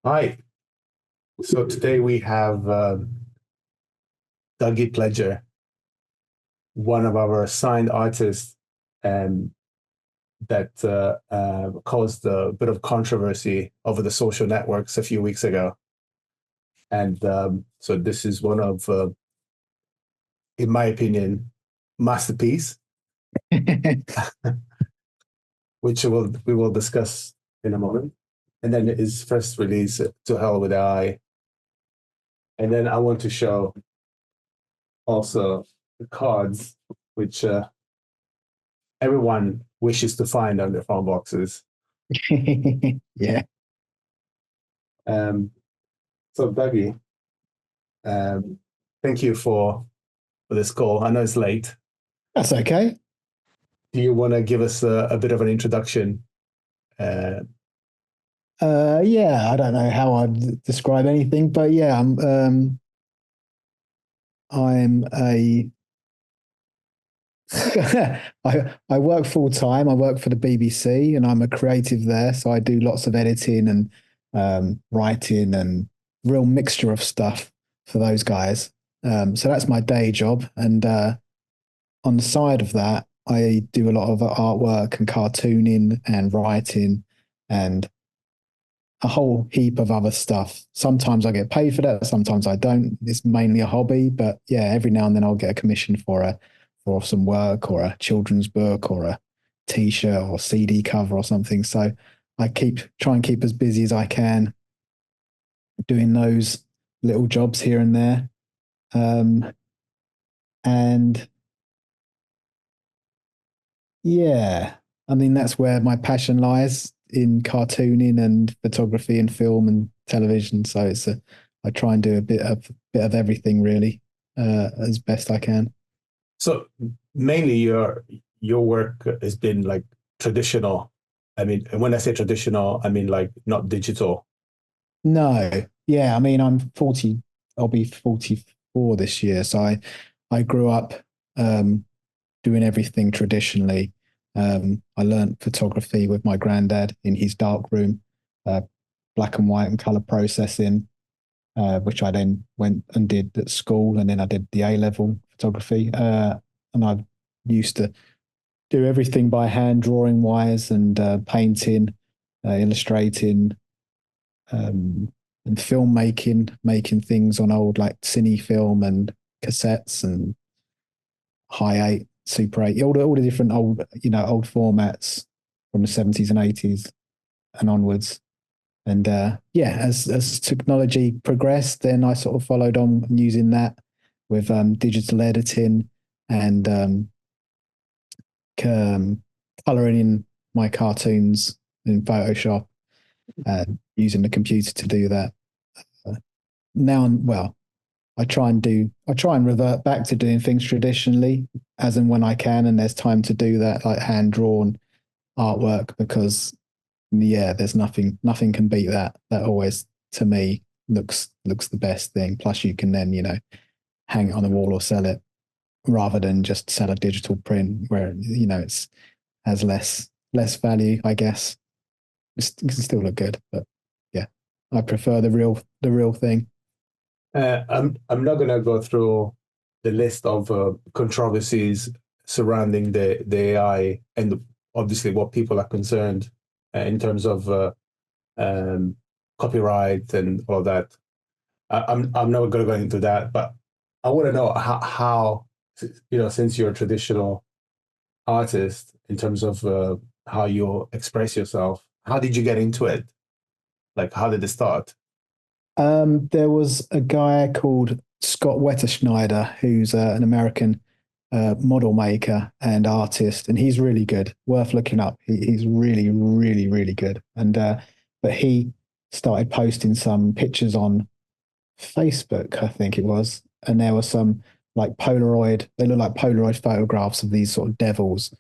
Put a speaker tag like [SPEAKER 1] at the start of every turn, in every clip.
[SPEAKER 1] Hi. So today we have Douggy Pledger, one of our signed artists, and that caused a bit of controversy over the social networks a few weeks ago. And so this is one of, in my opinion, masterpiece, which we will discuss in a moment. And then his first release, To Hell with I. And then I want to show also the cards, which everyone wishes to find on their phone boxes.
[SPEAKER 2] Yeah,
[SPEAKER 1] Um, so, Dougie, um, thank you for this call. I know it's late.
[SPEAKER 2] that's okay.
[SPEAKER 1] Do you want to give us a bit of an introduction? Uh,
[SPEAKER 2] Yeah, I don't know how I'd describe anything, but yeah, I'm a I work full time. I work for the BBC, and I'm a creative there, so I do lots of editing and writing and real mixture of stuff for those guys. So that's my day job, and on the side of that, I do a lot of artwork and cartooning and writing and a whole heap of other stuff. Sometimes I get paid for that, sometimes I don't. It's mainly a hobby, but yeah, every now and then I'll get a commission for some work or a children's book or a t-shirt or CD cover or something. So I try and keep as busy as I can doing those little jobs here and there. Um, and yeah, I mean that's where my passion lies in cartooning and photography and film and television. So I try and do a bit of everything really, as best I can.
[SPEAKER 1] so mainly your work has been like traditional. I mean, and when I say traditional, I mean like not digital.
[SPEAKER 2] No, yeah, I mean I'm 40. I'll be 44 this year. So I grew up um, doing everything traditionally. I learned photography with my granddad in his dark room, uh, black and white and color processing, which I then went and did at school, and then I did the A level photography. And I used to do everything by hand, drawing wise and painting, illustrating, um, and filmmaking, making things on old like cine film and cassettes and high eight, super eight, all the different old formats from the 70s and 80s and onwards. And yeah, as technology progressed, then I sort of followed on using that with digital editing and um, coloring in my cartoons in Photoshop, using the computer to do that. Uh, now, well, I try and revert back to doing things traditionally as and when I can, and there's time to do that, like hand drawn artwork, because yeah, there's nothing can beat that. That always to me looks the best thing. Plus you can then, hang it on the wall or sell it rather than just sell a digital print where, it's has less value, I guess. It can still look good, but yeah, I prefer the real thing.
[SPEAKER 1] I'm not gonna go through the list of controversies surrounding the AI and obviously what people are concerned in terms of um, copyright and all that. I'm not going to go into that, but I want to know how since you're a traditional artist in terms of how you express yourself, how did you get into it? Like, how did it start?
[SPEAKER 2] There was a guy called Scott Wetterschneider, who's an American model maker and artist, and he's really good, worth looking up. He's really, really, really good. And but he started posting some pictures on Facebook, I think it was, and there were some like Polaroid. They look like Polaroid photographs of these sort of devils,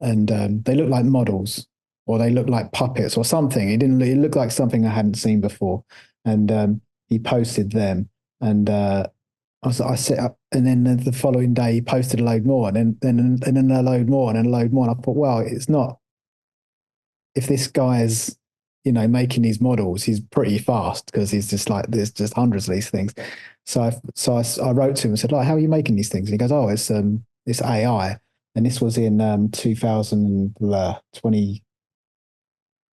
[SPEAKER 2] and they look like models, or they look like puppets, or something. It didn't. It looked like something I hadn't seen before, and he posted them, and I set up, and then the following day he posted a load more, and then a load more, and then a load more, and I thought, well, it's not. If this guy's, making these models, he's pretty fast because he's just like, there's just hundreds of these things. So I wrote to him and said, like, how are you making these things? And he goes, oh, it's AI. And this was in 2021.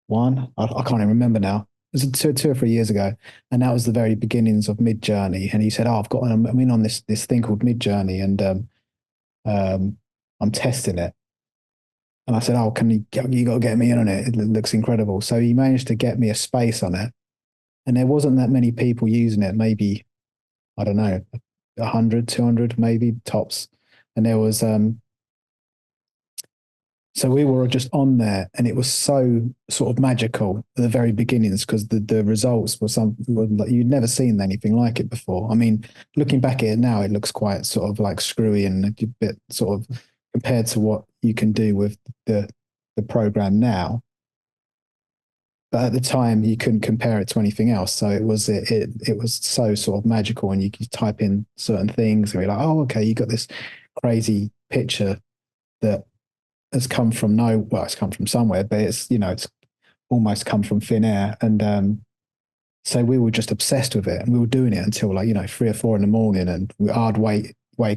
[SPEAKER 2] I can't even remember now. It was 2 or 3 years ago, and that was the very beginnings of Midjourney. And he said, "Oh, I'm in on this thing called Midjourney, and I'm testing it." And I said, "Oh, you got to get me in on it? It looks incredible." So he managed to get me a space on it, and there wasn't that many people using it. Maybe, I don't know, 100, 200, maybe tops. And there was so we were just on there, and it was so sort of magical at the very beginnings because the results were like, you'd never seen anything like it before. I mean, looking back at it now, it looks quite sort of like screwy and a bit sort of compared to what you can do with the program now. But at the time, you couldn't compare it to anything else. So it was so sort of magical, and you could type in certain things and be like, oh, okay, you got this crazy picture that has come from it's come from somewhere, but it's almost come from thin air. And so we were just obsessed with it, and we were doing it until like 3 or 4 in the morning, and I'd wake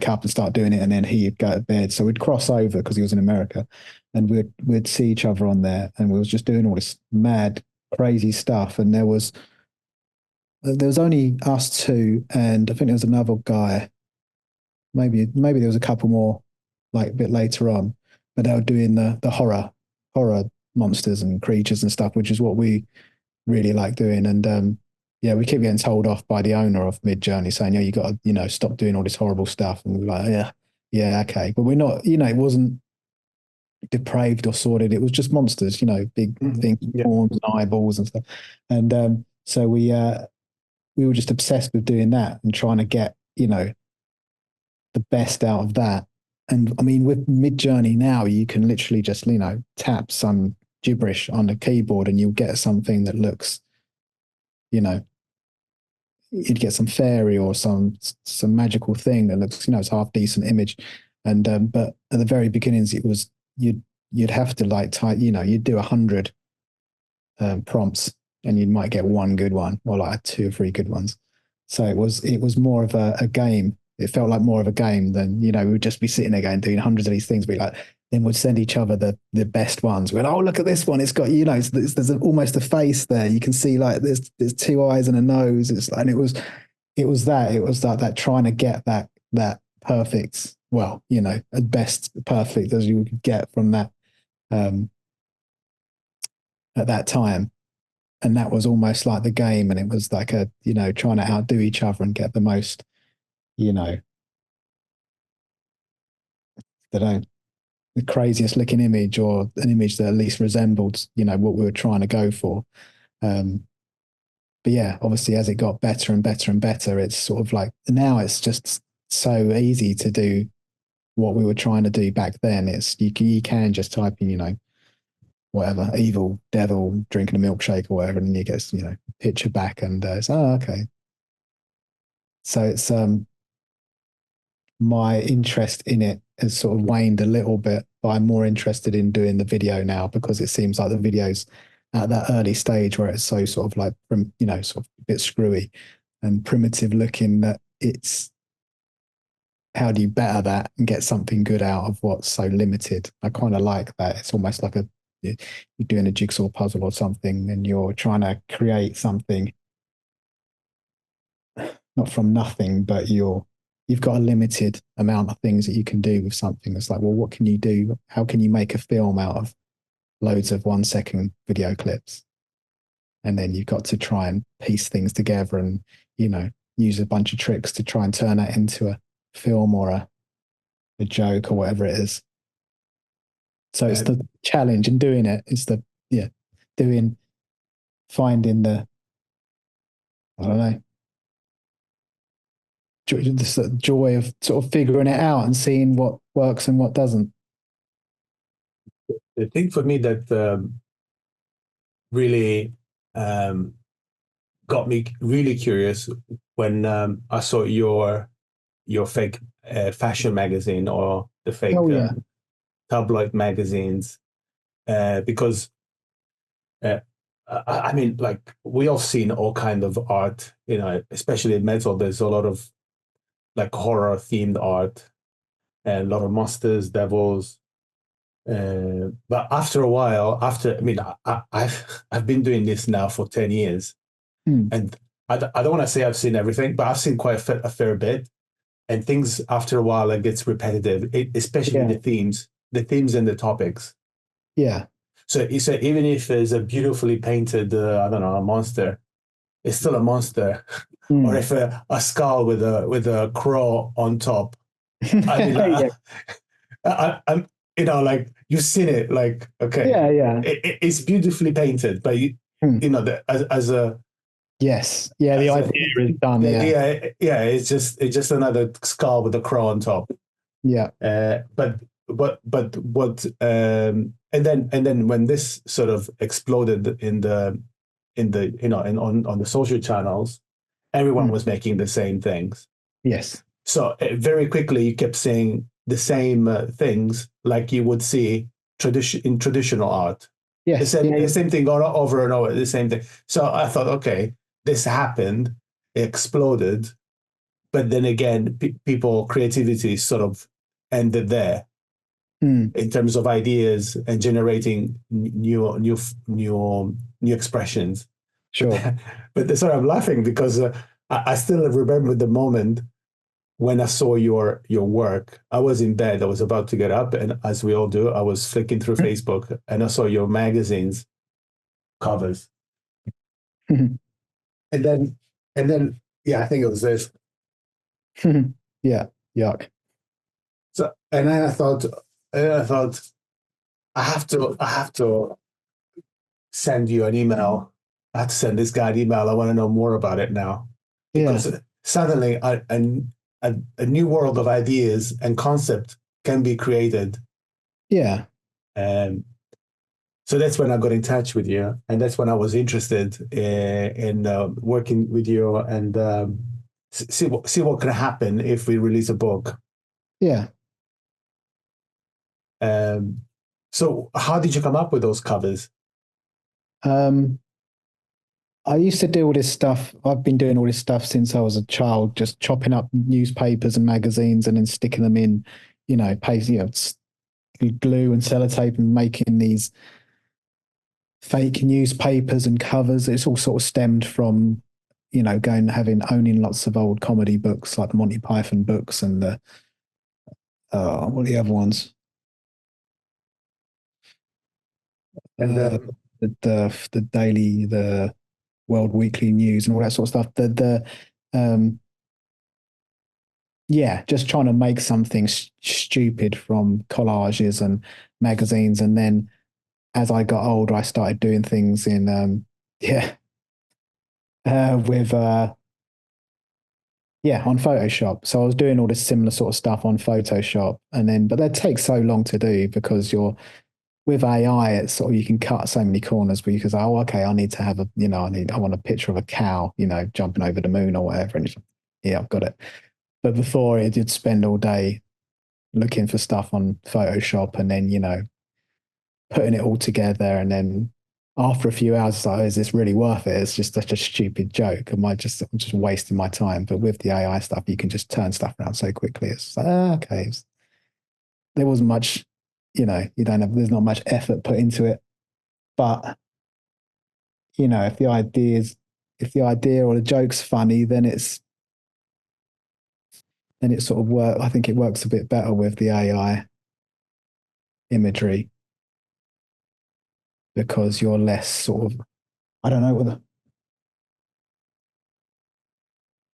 [SPEAKER 2] up and start doing it, and then he'd go to bed. So we'd cross over because he was in America, and we'd see each other on there, and we was just doing all this mad, crazy stuff. And there was only us two, and I think there was another guy. Maybe there was a couple more, like a bit later on, but they were doing the horror monsters and creatures and stuff, which is what we really like doing. And yeah, we keep getting told off by the owner of Midjourney saying, yeah, you got to stop doing all this horrible stuff. And we're like, yeah, okay, but we're not. It wasn't depraved or sordid. It was just monsters, big things, horns and eyeballs and stuff. And so we were just obsessed with doing that and trying to get the best out of that. And I mean, with Midjourney now, you can literally just, tap some gibberish on the keyboard and you'll get something that looks, you'd get some fairy or some magical thing that looks, it's half decent image. And but at the very beginnings, it was you'd have to like type, you'd do 100 prompts and you might get one good one or like 2 or 3 good ones. So it was more of a game. It felt like more of a game than, we would just be sitting there going, doing hundreds of these things. Then we'd send each other the best ones. We'd, oh, look at this one. It's got, there's almost a face there. You can see like there's 2 eyes and a nose. And it was that trying to get that perfect, well, as best perfect as you could get from that at that time. And that was almost like the game. And it was like trying to outdo each other and get the most, the craziest looking image or an image that at least resembled, what we were trying to go for. But yeah, obviously as it got better and better and better, it's sort of like now it's just so easy to do what we were trying to do back then. It's you can just type in, whatever, evil devil drinking a milkshake or whatever, and you get, picture back and it's, oh, okay. So it's my interest in it has sort of waned a little bit, but I'm more interested in doing the video now because it seems like the videos at that early stage where it's so sort of like, sort of a bit screwy and primitive looking, that it's, how do you better that and get something good out of what's so limited? I kind of like that. It's almost like you're doing a jigsaw puzzle or something and you're trying to create something not from nothing, but you've got a limited amount of things that you can do with something. It's like, well, what can you do? How can you make a film out of loads of 1 second video clips? And then you've got to try and piece things together and, use a bunch of tricks to try and turn that into a film or a joke or whatever it is. So it's the challenge in doing it. It's finding the, I don't know, the joy of sort of figuring it out and seeing what works and what doesn't.
[SPEAKER 1] The thing for me that really got me really curious when I saw your fake fashion magazine or the fake tabloid magazines, because I mean, like we all seen all kind of art, especially in metal. There's a lot of like horror themed art and a lot of monsters, devils. But after a while, I mean, I've been doing this now for 10 years,
[SPEAKER 2] Hmm.
[SPEAKER 1] and I don't want to say I've seen everything, but I've seen quite a fair bit. And things after a while it gets repetitive, especially
[SPEAKER 2] Yeah.
[SPEAKER 1] the themes and the topics.
[SPEAKER 2] Yeah.
[SPEAKER 1] So even if there's a beautifully painted, I don't know, a monster, it's still a monster. Or
[SPEAKER 2] Hmm.
[SPEAKER 1] if a skull with a crow on top. I mean,
[SPEAKER 2] Yeah.
[SPEAKER 1] I'm like you've seen it, like okay,
[SPEAKER 2] Yeah. Yeah.
[SPEAKER 1] it's beautifully painted, but
[SPEAKER 2] Hmm.
[SPEAKER 1] as a
[SPEAKER 2] Yes. Yeah. The
[SPEAKER 1] as a
[SPEAKER 2] idea is done.
[SPEAKER 1] the
[SPEAKER 2] Yeah.
[SPEAKER 1] idea, yeah, it's just another skull with a crow on top.
[SPEAKER 2] Yeah.
[SPEAKER 1] But what and then when this sort of exploded in the on the social channels, everyone
[SPEAKER 2] Hmm.
[SPEAKER 1] was making the same things.
[SPEAKER 2] Yes.
[SPEAKER 1] So very quickly, you kept saying the same things like you would see in traditional art. The
[SPEAKER 2] Yes.
[SPEAKER 1] same
[SPEAKER 2] Yeah.
[SPEAKER 1] the same thing over and over, the same thing. So I thought, okay, this happened, it exploded, but then again, people creativity sort of ended there
[SPEAKER 2] Hmm.
[SPEAKER 1] in terms of ideas and generating new expressions. But
[SPEAKER 2] Sure.
[SPEAKER 1] sorry, I'm laughing because I still remember the moment when I saw your work. I was in bed. I was about to get up, and as we all do, I was flicking through Facebook, and I saw your magazines covers, and then yeah, I think it was this.
[SPEAKER 2] Yeah. Yuck.
[SPEAKER 1] So and I thought I have to send you an email. I have to send this guy an email. I want to know more about it now
[SPEAKER 2] Yeah.
[SPEAKER 1] because suddenly a new world of ideas and concept can be created.
[SPEAKER 2] Yeah.
[SPEAKER 1] And so that's when I got in touch with you, and that's when I was interested in working with you and see what can happen if we release a book.
[SPEAKER 2] Yeah.
[SPEAKER 1] Um, so how did you come up with those covers?
[SPEAKER 2] Um, I used to do all this stuff. I've been doing all this stuff since I was a child, just chopping up newspapers and magazines and then sticking them in, paste, glue and sellotape and making these fake newspapers and covers. It's all sort of stemmed from, owning lots of old comedy books like the Monty Python books and what are the other ones?
[SPEAKER 1] And
[SPEAKER 2] Uh, the daily, the World Weekly News and all that sort of stuff. Um, yeah, just trying to make something stupid from collages and magazines. And then as I got older, I started doing things in, yeah, with, yeah, on Photoshop. So I was doing all this similar sort of stuff on Photoshop. But that takes so long to do because with AI, it's sort of, you can cut so many corners where you can say, oh, okay, I need to have I want a picture of a cow, jumping over the moon or whatever. And yeah, I've got it. But before it did spend all day looking for stuff on Photoshop and then, putting it all together. And then after a few hours, it's like, oh, is this really worth it? It's just such a stupid joke. I'm just wasting my time. But with the AI stuff, you can just turn stuff around so quickly. It's like, okay. There wasn't much, there's not much effort put into it. But, if if the idea or the joke's funny, then it sort of work. I think it works a bit better with the AI imagery because you're less sort of, I don't know whether.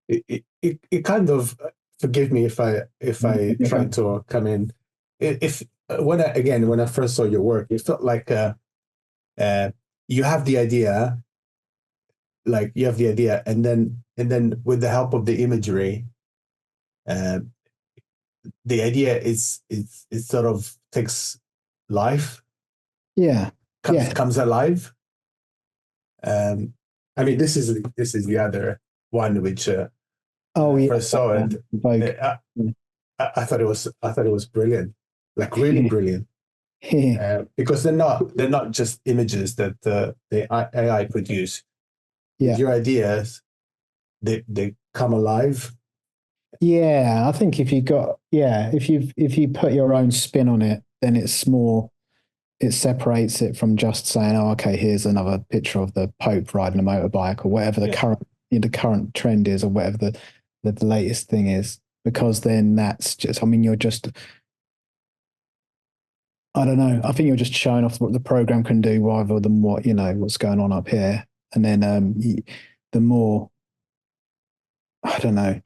[SPEAKER 1] it kind of forgive me if I try to come in. If when I first saw your work, it felt like uh, you have the idea, and then with the help of the imagery, uh, the idea is it sort of takes life,
[SPEAKER 2] Yeah.
[SPEAKER 1] comes
[SPEAKER 2] Yeah.
[SPEAKER 1] comes alive. Um, I mean, this is the other one which when
[SPEAKER 2] Oh,
[SPEAKER 1] I
[SPEAKER 2] yeah.
[SPEAKER 1] first saw it,
[SPEAKER 2] Vogue.
[SPEAKER 1] I thought it was brilliant, like really brilliant. because they're not just images that the AI produce. With
[SPEAKER 2] Yeah.
[SPEAKER 1] your ideas, they come alive.
[SPEAKER 2] Yeah, I think if you put your own spin on it, then it's more, it separates it from just saying, oh, okay, here's another picture of the Pope riding a motorbike or whatever
[SPEAKER 1] Yeah.
[SPEAKER 2] the current trend is or whatever the latest thing is. Because then that's just, I mean, you're just, I don't know. I think you're just showing off what the program can do rather than what, what's going on up here. And then the more, I don't know,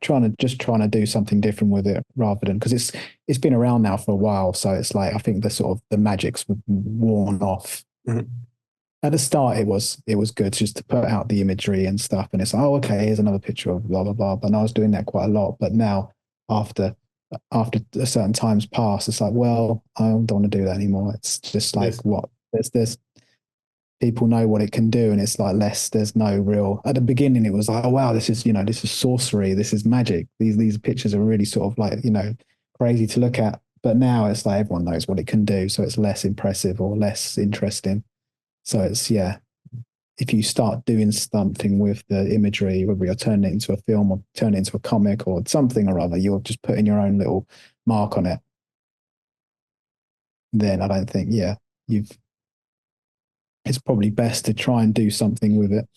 [SPEAKER 2] trying to do something different with it rather than, because it's been around now for a while. So it's like, I think the sort of the magic's worn off.
[SPEAKER 1] Mhm.
[SPEAKER 2] At the start, it was good just to put out the imagery and stuff. And it's like, oh, okay, here's another picture of blah, blah, blah. But I was doing that quite a lot. But now after a certain time's passed, it's like, well, I don't want to do that anymore. It's just like
[SPEAKER 1] Yes.
[SPEAKER 2] what there's people know what it can do, and it's like there's no real. At the beginning, it was like, oh wow, this is sorcery, this is magic. These pictures are really sort of like crazy to look at. But now it's like everyone knows what it can do, so it's less impressive or less interesting. So it's if you start doing something with the imagery, whether you're turning it into a film or turning it into a comic or something or other, you're just putting your own little mark on it. Then I don't think, you've. It's probably best to try and do something with it.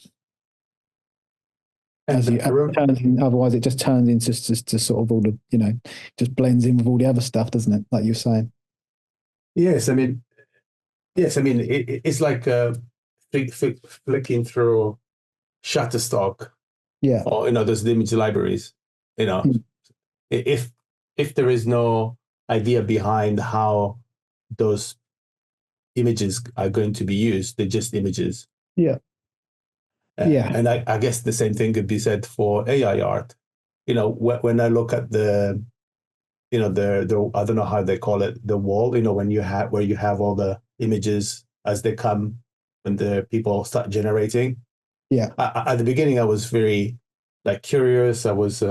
[SPEAKER 1] And
[SPEAKER 2] Otherwise, it just turns into just sort of all the, just blends in with all the other stuff, doesn't it? Like you're saying.
[SPEAKER 1] yes, I mean, it's like flicking through Shutterstock,
[SPEAKER 2] Yeah.
[SPEAKER 1] or those image libraries. You know,
[SPEAKER 2] Mm.
[SPEAKER 1] if there is no idea behind how those images are going to be used, they're just images.
[SPEAKER 2] Yeah. Yeah.
[SPEAKER 1] And I guess the same thing could be said for AI art. When I look at the I don't know how they call it, the wall, when you have where you have all the images as they come when the people start generating.
[SPEAKER 2] Yeah.
[SPEAKER 1] At the beginning, I was very like curious. I was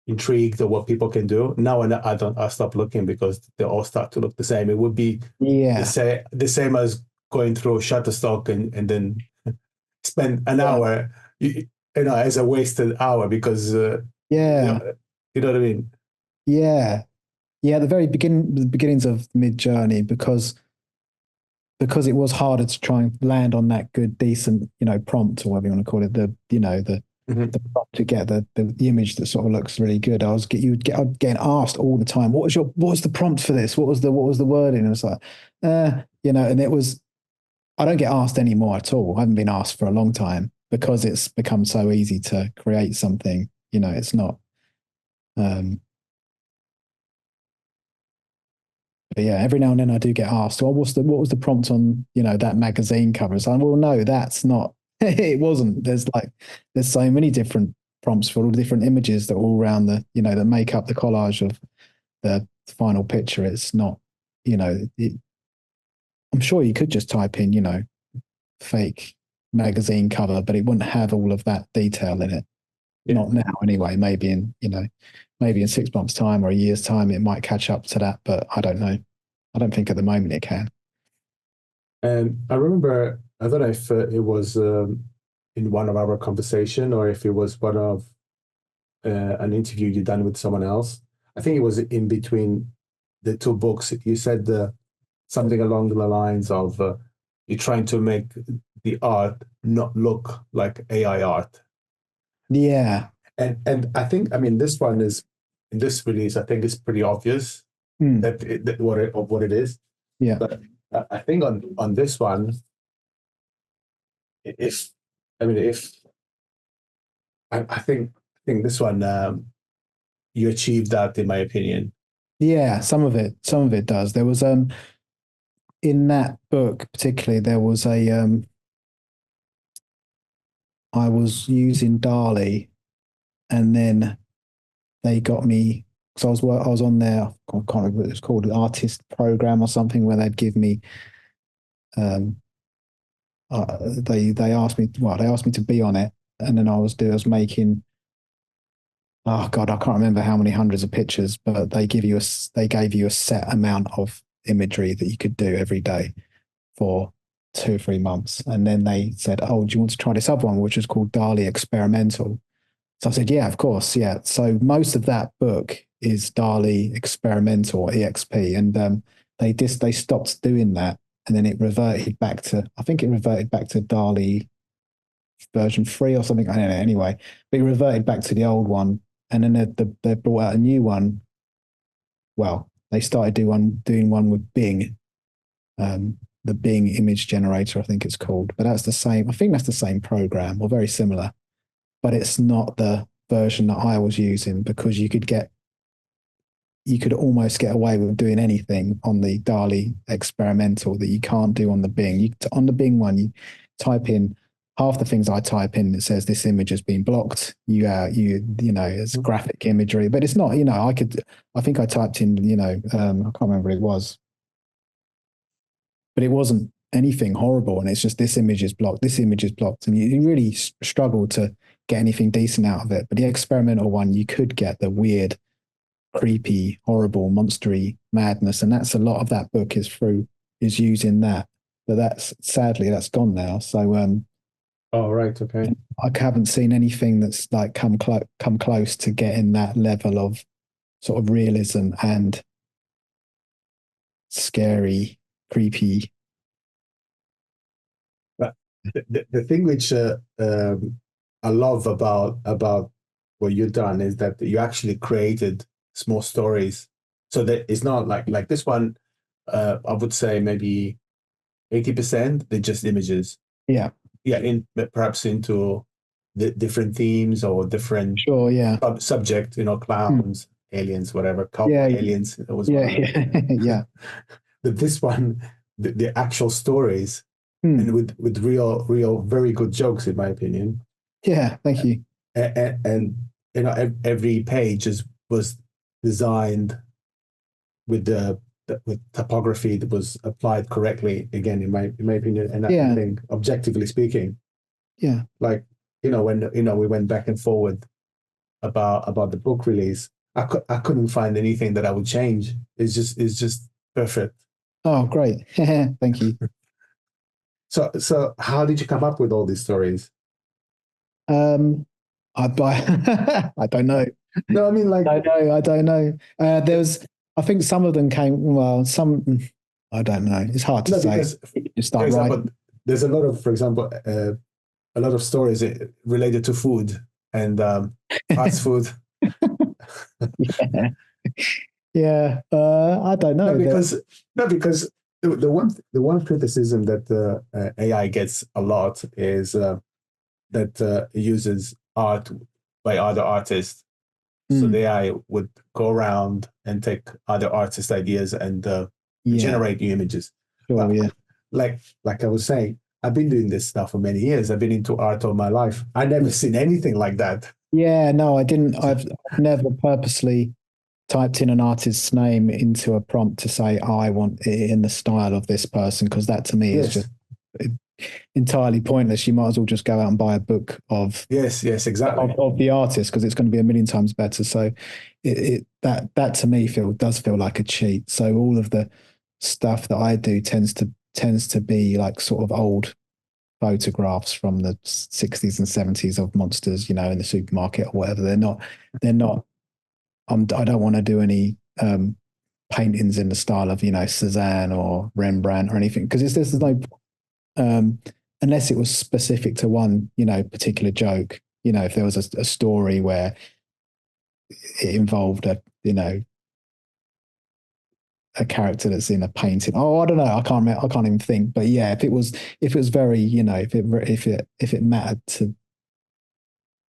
[SPEAKER 1] intrigued of what people can do. Now, when I stop looking because they all start to look the same. It would be
[SPEAKER 2] Yeah.
[SPEAKER 1] the same as going through Shutterstock and then spend an
[SPEAKER 2] Yeah.
[SPEAKER 1] hour, as a wasted hour because
[SPEAKER 2] Yeah.
[SPEAKER 1] you know what I mean?
[SPEAKER 2] Yeah. Yeah. The beginnings of Mid Journey, because it was harder to try and land on that good, decent, prompt or whatever you want to call it,
[SPEAKER 1] Mhm.
[SPEAKER 2] the prompt to get the image that sort of looks really good. I'd getting asked all the time, what was the prompt for this? What was the wording? And it's like, and it was, I don't get asked anymore at all. I haven't been asked for a long time because it's become so easy to create something. It's not. But yeah, every now and then I do get asked, "Well, what was the prompt on that magazine cover?" So, well, no, that's not. It wasn't. There's so many different prompts for all the different images that are all around that make up the collage of the final picture. It's not, I'm sure you could just type in, fake magazine cover, but it wouldn't have all of that detail in it.
[SPEAKER 1] Yeah.
[SPEAKER 2] Not now, anyway. Maybe in 6 months' time or a year's time, it might catch up to that, but I don't know. I don't think at the moment it can.
[SPEAKER 1] And I remember, I don't know if it was in one of our conversation or if it was one of an interview you done with someone else. I think it was in between the two books. You said something along the lines of you're trying to make the art not look like AI art.
[SPEAKER 2] Yeah.
[SPEAKER 1] And I think, I mean, this one is in this release, I think it's pretty obvious
[SPEAKER 2] Mm.
[SPEAKER 1] that what it is.
[SPEAKER 2] Yeah.
[SPEAKER 1] But I think on this one, if I mean if I think this one you achieved that in my opinion.
[SPEAKER 2] Yeah. Some of it does. There was in that book particularly, there was I was using Dali, and then they got me because I was on their, I can't remember what it's called, an artist program or something, where they'd give me um they asked me to be on it, and then I was making, oh God, I can't remember how many hundreds of pictures, but they gave you a set amount of imagery that you could do every day for 2 or 3 months. And then they said, "Oh, do you want to try this other one, which is called DALI Experimental?" So I said, "Yeah, of course, yeah." So most of that book is DALI Experimental, EXP, and they stopped doing that, and then it reverted back to, I think it reverted back to DALI version 3 or something. I don't know. Anyway, but it reverted back to the old one, and then they brought out a new one. Well, they started doing one with Bing, the Bing image generator, I think it's called. But that's the same. I think that's the same program or very similar, but it's not the version that I was using, because you could almost get away with doing anything on the DALI Experimental that you can't do on the Bing. On the Bing one, you type in half the things I type in. It says this image has been blocked. It's graphic imagery, but it's not. I think I typed in. I can't remember what it was, but it wasn't anything horrible. And it's just, this image is blocked. This image is blocked, and you really struggle to get anything decent out of it. But the experimental one, you could get the weird, creepy, horrible, monstery madness, and that's a lot of that book is using that. But sadly that's gone now. So
[SPEAKER 1] Oh, right. Okay.
[SPEAKER 2] I haven't seen anything that's like come close to getting that level of sort of realism and scary, creepy.
[SPEAKER 1] But the thing which I love about what you've done is that you actually created small stories, so that it's not like this one. I would say maybe 80% they're just images.
[SPEAKER 2] Yeah.
[SPEAKER 1] Perhaps into the different themes or different
[SPEAKER 2] Sure. Yeah.
[SPEAKER 1] subject. Clowns, aliens, whatever. Cowboy aliens. It was
[SPEAKER 2] yeah.
[SPEAKER 1] But this one, the actual stories, and with real very good jokes, in my opinion.
[SPEAKER 2] Yeah. Thank you.
[SPEAKER 1] And every page was designed with with typography that was applied correctly, again, in my opinion, and I think, objectively speaking, like when we went back and forward about the book release, I couldn't find anything that I would change. It's just perfect.
[SPEAKER 2] Oh, great. Thank you.
[SPEAKER 1] So how did you come up with all these stories?
[SPEAKER 2] I I don't know.
[SPEAKER 1] No, I mean,
[SPEAKER 2] I don't know. I think some of them came. Well, some, I don't know. It's hard to say. You start writing.
[SPEAKER 1] There's a lot of, for example, a lot of stories related to food and fast food.
[SPEAKER 2] Yeah. I don't know.
[SPEAKER 1] Because the one criticism that AI gets a lot is that it uses art by other artists. So the AI would go around and take other artists' ideas and generate new images.
[SPEAKER 2] Sure,
[SPEAKER 1] but, like I was saying, I've been doing this stuff for many years. I've been into art all my life. I never seen anything like that.
[SPEAKER 2] Yeah, no, I didn't. I've never purposely typed in an artist's name into a prompt to say, I want it in the style of this person, because that to me is just entirely pointless. You might as well just go out and buy a book of
[SPEAKER 1] exactly
[SPEAKER 2] of the artist, because it's going to be a million times better. So that to me does feel like a cheat. So all of the stuff that I do tends to be like sort of old photographs from the 60s and 70s of monsters, in the supermarket or whatever. They're not I don't want to do any paintings in the style of Cézanne or Rembrandt or anything, because there's no unless it was specific to one particular joke. If there was a story where it involved a character that's in a painting. Oh, I don't know. I can't even think. But yeah, if it was very, if it mattered to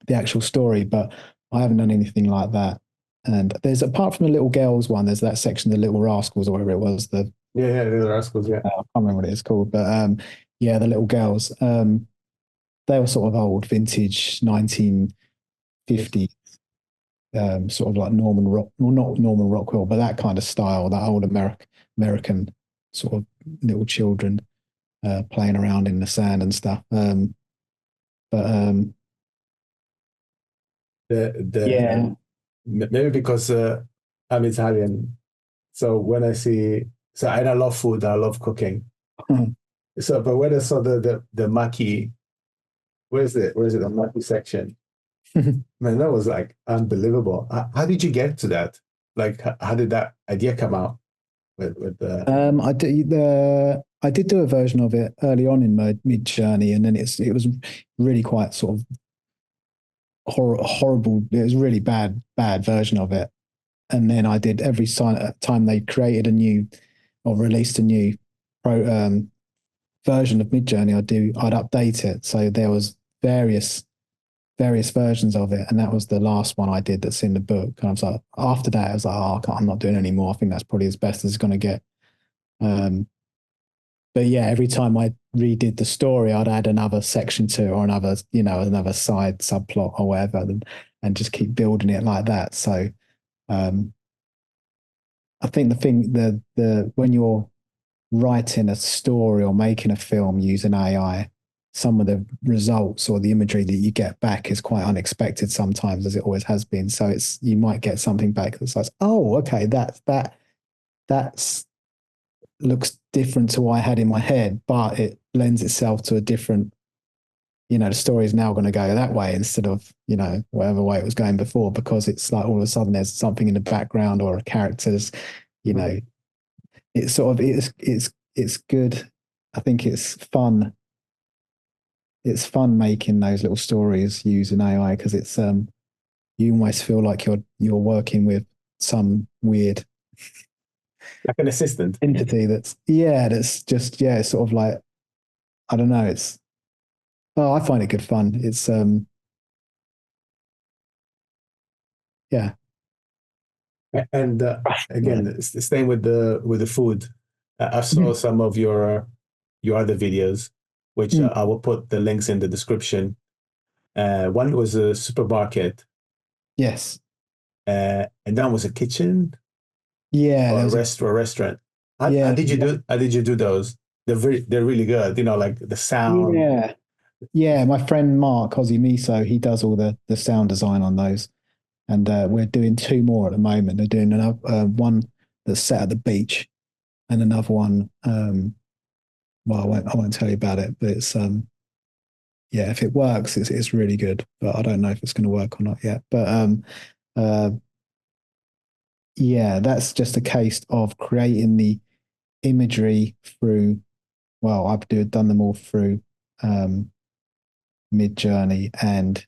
[SPEAKER 2] the actual story. But I haven't done anything like that. And there's, apart from the Little Girls one, there's that section, the Little Rascals or whatever it was.
[SPEAKER 1] The Little Rascals. Yeah,
[SPEAKER 2] I can't remember what it's called, but the Little Girls. They were sort of old, vintage 1950s. Sort of like Norman Rock, well, not Norman Rockwell, but that kind of style, that old American sort of little children playing around in the sand and stuff.
[SPEAKER 1] Maybe because I'm Italian, so when I see So and I love food. I love cooking. So, but when I saw the Maki, where's it? Where is it? The Maki section. Man, that was like unbelievable. How did you get to that? Like, how did that idea come out with the?
[SPEAKER 2] I did do a version of it early on in my mid journey, and then it was really quite sort of horrible. It was really bad version of it. And then I did every time they created a new or released a new version of Midjourney, I'd update it. So there was various versions of it, and that was the last one I did that's in the book. And I was like, after that, I was like, oh, I'm not doing it anymore. I think that's probably as best as it's going to get. But yeah, every time I redid the story, I'd add another section to it, or another side subplot or whatever, and just keep building it like that. So I think the when you're writing a story or making a film using AI, some of the results or the imagery that you get back is quite unexpected sometimes, as it always has been. So you might get something back that's like, oh, okay, that's looks different to what I had in my head, but it lends itself to a different, the story is now going to go that way instead of, whatever way it was going before, because it's like all of a sudden there's something in the background or a character's, it's sort of, it's good. I think it's fun. It's fun making those little stories using AI, because it's, you almost feel like you're working with some weird
[SPEAKER 1] Like an assistant
[SPEAKER 2] entity that's just sort of like, I don't know, I find it good fun. It's yeah.
[SPEAKER 1] And again, staying with the food, I saw some of your other videos, which I will put the links in the description. One was a supermarket,
[SPEAKER 2] Yes.
[SPEAKER 1] and that was a kitchen,
[SPEAKER 2] Yeah,
[SPEAKER 1] or a restaurant. How did you do? How did you do those? They're really good. Like the sound.
[SPEAKER 2] Yeah. My friend Mark Ozzy Miso, he does all the sound design on those, and we're doing two more at the moment. They're doing another one that's set at the beach, and another one. Well, I won't tell you about it, but it's yeah, if it works, it's really good. But I don't know if it's going to work or not yet. But uh, yeah, that's just a case of creating the imagery through. Well, I've done them all through Mid-Journey and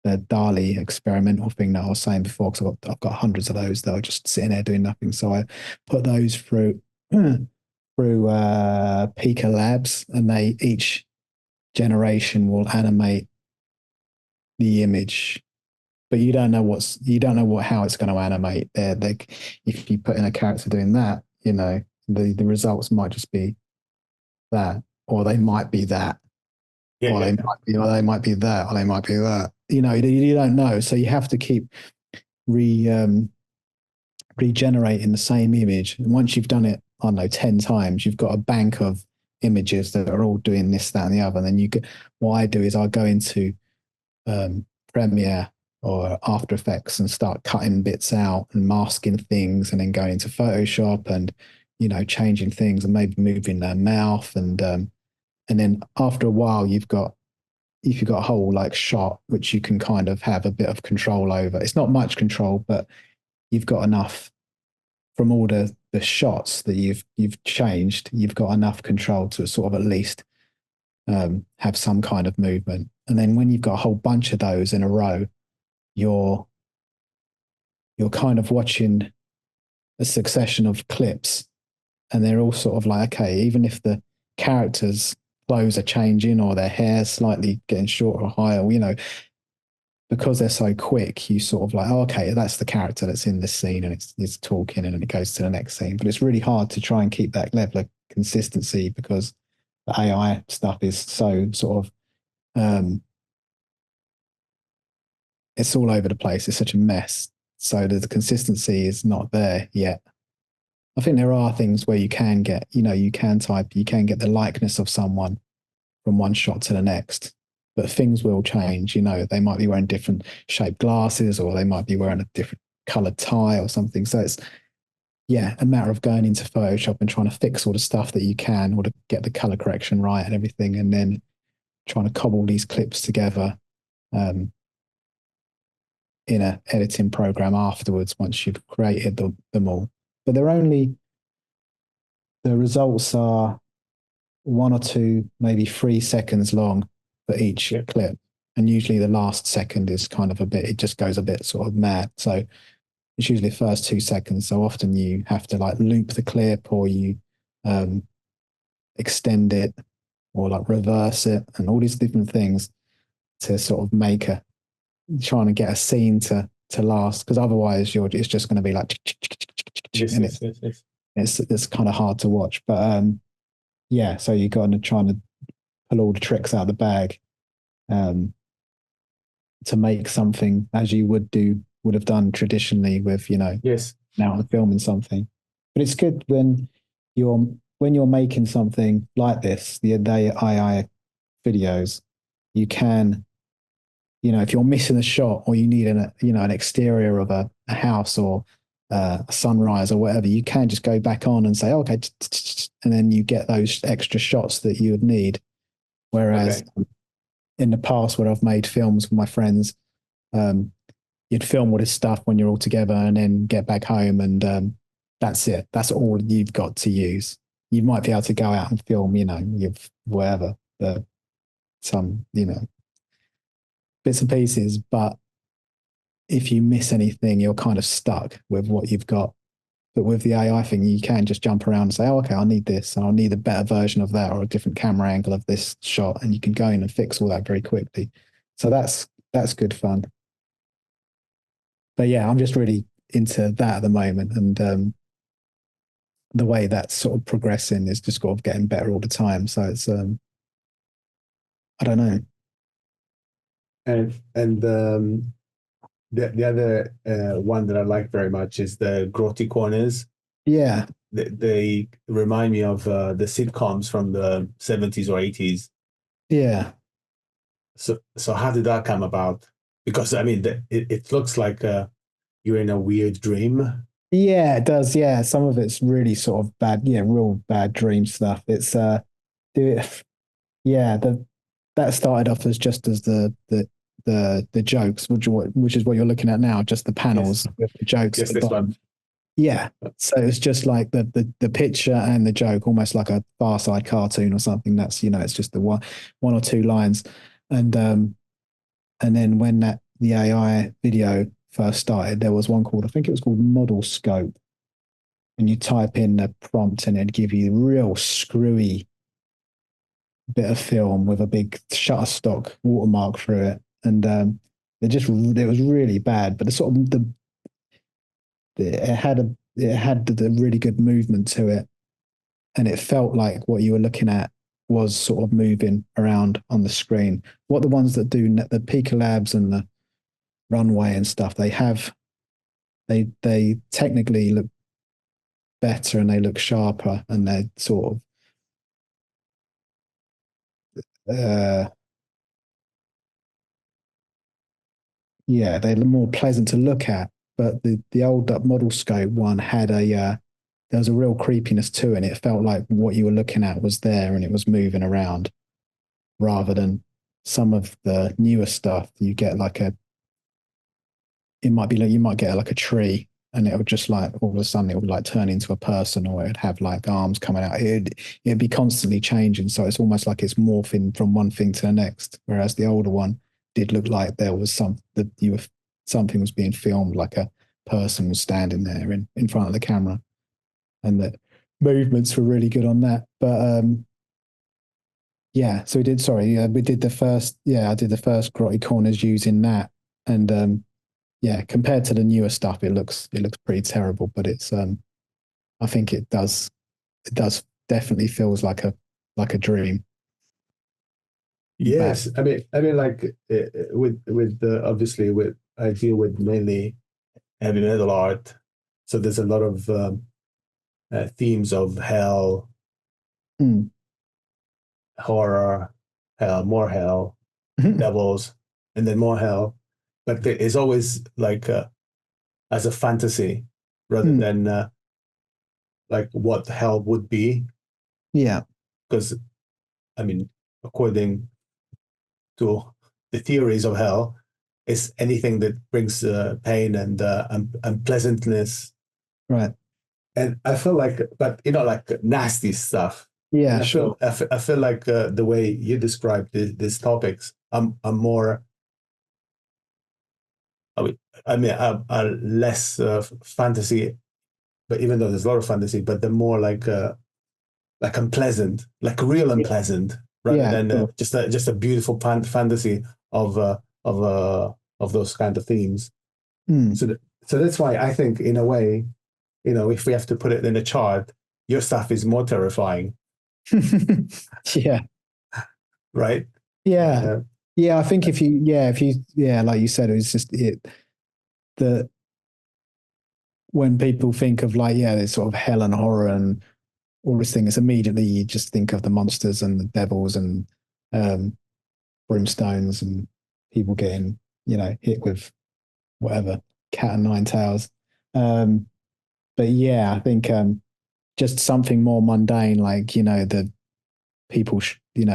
[SPEAKER 2] the DALI experimental thing that I was saying before, because I've got hundreds of those that are just sitting there doing nothing. So I put those through Pika Labs, and each generation will animate the image, but you don't know how it's going to animate. If you put in a character doing that, the results might just be that, or they might be that, or they might be, or they might be that, or they might be that. You don't know, so you have to keep regenerating the same image. And once you've done it, I don't know, 10 times, you've got a bank of images that are all doing this, that, and the other. And then what I do is I go into Premiere or After Effects and start cutting bits out and masking things, and then going into Photoshop and changing things and maybe moving their mouth, and then after a while if you've got a whole like shot which you can kind of have a bit of control over. It's not much control, but you've got enough from all the shots that you've changed. You've got enough control to sort of at least have some kind of movement. And then when you've got a whole bunch of those in a row, you're kind of watching a succession of clips, and they're all sort of like, okay, even if the characters' clothes are changing or their hair's slightly getting shorter or higher, because they're so quick, you sort of like, oh, okay, that's the character that's in this scene, and it's talking, and then it goes to the next scene. But it's really hard to try and keep that level of consistency, because the AI stuff is so sort of it's all over the place. It's such a mess. So the consistency is not there yet. I think there are things where you can get, you can get the likeness of someone from one shot to the next, but things will change. They might be wearing different shaped glasses, or they might be wearing a different colored tie or something. So yeah, a matter of going into Photoshop and trying to fix all the stuff that you can, or to get the color correction right and everything, and then trying to cobble these clips together um, in a editing program afterwards once you've created them all. But the results are 1 or 2, maybe 3 seconds long for each
[SPEAKER 1] Yeah.
[SPEAKER 2] clip. And usually the last second is kind of a bit, it just goes a bit sort of mad. So it's usually the first 2 seconds. So often you have to like loop the clip, or you um, extend it, or like reverse it, and all these different things to sort of make a, trying to get a scene to last. Because otherwise it's just going to be like,
[SPEAKER 1] Yes,
[SPEAKER 2] and
[SPEAKER 1] yes, yes, yes.
[SPEAKER 2] it's kind of hard to watch. But yeah, so you got to try to pull all the tricks out of the bag um, to make something as you would have done traditionally with,
[SPEAKER 1] Yes.
[SPEAKER 2] now filming something. But it's good you're when you're making something like this, the AI videos, you can, if you're missing a shot, or you need an exterior of a house, or a sunrise or whatever, you can just go back on and say, okay, and then you get those extra shots that you would need. Whereas
[SPEAKER 1] Okay.
[SPEAKER 2] in the past, where I've made films with my friends, um, you'd film all this stuff when you're all together, and then get back home, and that's it. That's all you've got to use. You might be able to go out and film, you've whatever, some, bits and pieces, but if you miss anything, you're kind of stuck with what you've got. But with the AI thing, you can just jump around and say, oh, okay, I need this, and I'll need a better version of that, or a different camera angle of this shot. And you can go in and fix all that very quickly. So that's good fun. But yeah, I'm just really into that at the moment. And the way that's sort of progressing is just sort of getting better all the time. So it's, I don't know.
[SPEAKER 1] And the other one that I like very much is the Grotty Corners.
[SPEAKER 2] Yeah.
[SPEAKER 1] They remind me of the sitcoms from the 70s or 80s.
[SPEAKER 2] Yeah.
[SPEAKER 1] So how did that come about? Because I mean, it looks like you're in a weird dream.
[SPEAKER 2] Yeah, it does. Yeah. Some of it's really sort of bad, yeah, real bad dream stuff. It's, do it. Yeah, that started off as just as the jokes, which is what you're looking at now, just the
[SPEAKER 1] Yes,
[SPEAKER 2] panels with the jokes at
[SPEAKER 1] yes,
[SPEAKER 2] the
[SPEAKER 1] this one.
[SPEAKER 2] bottom. Yeah. So it's just like the picture and the joke, almost like a Far Side cartoon or something. That's, it's just the one or two lines. And then when the AI video first started, there was one called, I think it was called Model Scope. And you type in the prompt, and it'd give you real screwy bit of film with a big Shutterstock watermark through it. And it was really bad, but the sort of it had the really good movement to it, and it felt like what you were looking at was sort of moving around on the screen. What the ones that do the Pika Labs and the Runway and stuff, they technically look better, and they look sharper, and they're sort of yeah, they're more pleasant to look at. But the old model scope one had there was a real creepiness to it, and it felt like what you were looking at was there, and it was moving around, rather than some of the newer stuff. You get like it might be like, you might get like a tree, and it would just like all of a sudden it would like turn into a person, or it'd have like arms coming out. It'd be constantly changing, so it's almost like it's morphing from one thing to the next. Whereas the older one did look like there was something was being filmed, like a person was standing there in front of the camera, and the movements were really good on that. But yeah, so we did. Sorry, we did the first. Yeah, I did the first Grotty Corners using that, and yeah, compared to the newer stuff, it looks pretty terrible. But it's I think it does definitely feels like a dream. Back.
[SPEAKER 1] Yes, I mean, like with obviously with I deal with mainly heavy metal art, so there's a lot of themes of hell,
[SPEAKER 2] Mm.
[SPEAKER 1] horror, hell, more hell, devils, and then more hell. But there is always like as a fantasy rather
[SPEAKER 2] Mm.
[SPEAKER 1] than like what hell would be,
[SPEAKER 2] Yeah.
[SPEAKER 1] because I mean, according to the theories of hell, it's anything that brings pain and unpleasantness.
[SPEAKER 2] Right.
[SPEAKER 1] And I feel like, but like nasty stuff. And
[SPEAKER 2] Yeah, sure.
[SPEAKER 1] I feel like the way you describe these topics, I'm more. I'm less fantasy, but even though there's a lot of fantasy, but they're more like unpleasant, like real unpleasant, rather
[SPEAKER 2] Yeah,
[SPEAKER 1] than
[SPEAKER 2] sure.
[SPEAKER 1] just a beautiful fantasy of of those kind of themes.
[SPEAKER 2] Mm.
[SPEAKER 1] So that's why I think, in a way, if we have to put it in a chart, your stuff is more terrifying,
[SPEAKER 2] Yeah.
[SPEAKER 1] right?
[SPEAKER 2] Yeah.
[SPEAKER 1] Uh,
[SPEAKER 2] Yeah. I think yeah, like you said, it's just that when people think of like, yeah, this sort of hell and horror and all these things, immediately you just think of the monsters and the devils and um, brimstones and people getting, hit with whatever, cat and nine tails. Um, but yeah, I think just something more mundane, like, the people,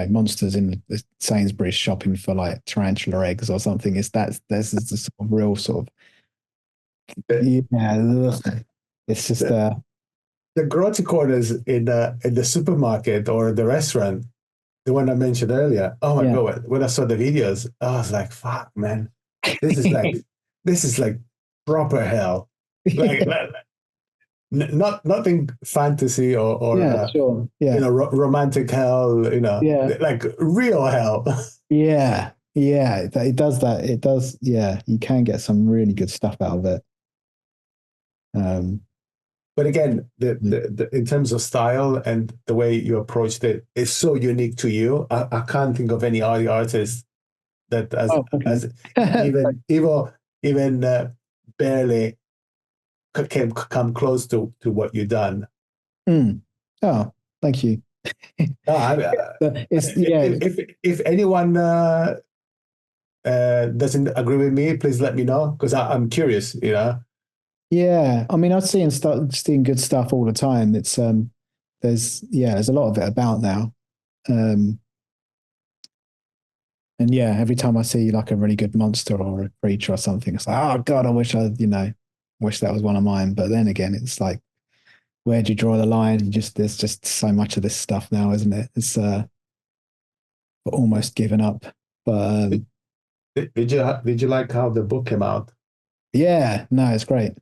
[SPEAKER 2] monsters in the Sainsbury's shopping for like tarantula eggs or something. This is the sort of real sort of,
[SPEAKER 1] the,
[SPEAKER 2] yeah, ugh. It's just,
[SPEAKER 1] the, the Grotty Corners in the supermarket or the restaurant, the one I mentioned earlier. Oh my
[SPEAKER 2] yeah.
[SPEAKER 1] God, when I saw the videos, I was like, fuck, man, this is like this is like proper hell. Like not nothing fantasy or
[SPEAKER 2] Yeah, sure. Yeah.
[SPEAKER 1] romantic hell,
[SPEAKER 2] Yeah.
[SPEAKER 1] like real hell.
[SPEAKER 2] Yeah. Yeah. It does that. It does. Yeah. You can get some really good stuff out of it. Um,
[SPEAKER 1] But again,
[SPEAKER 2] mm.
[SPEAKER 1] in terms of style and the way you approached it is so unique to you. I can't think of any artist that
[SPEAKER 2] Oh, okay.
[SPEAKER 1] as even barely can come close to what you've done.
[SPEAKER 2] Mm. Oh, thank you.
[SPEAKER 1] No,
[SPEAKER 2] It's yeah,
[SPEAKER 1] if anyone doesn't agree with me, please let me know because I'm curious.
[SPEAKER 2] yeah. I mean, I'm seeing good stuff all the time. There's a lot of it about now. Um, and yeah, every time I see like a really good monster or a creature or something, it's like, oh God, I wish that was one of mine. But then again, it's like, where do you draw the line? There's just so much of this stuff now, isn't it? It's almost given up. But
[SPEAKER 1] Did you like how the book came out?
[SPEAKER 2] yeah, no, it's great.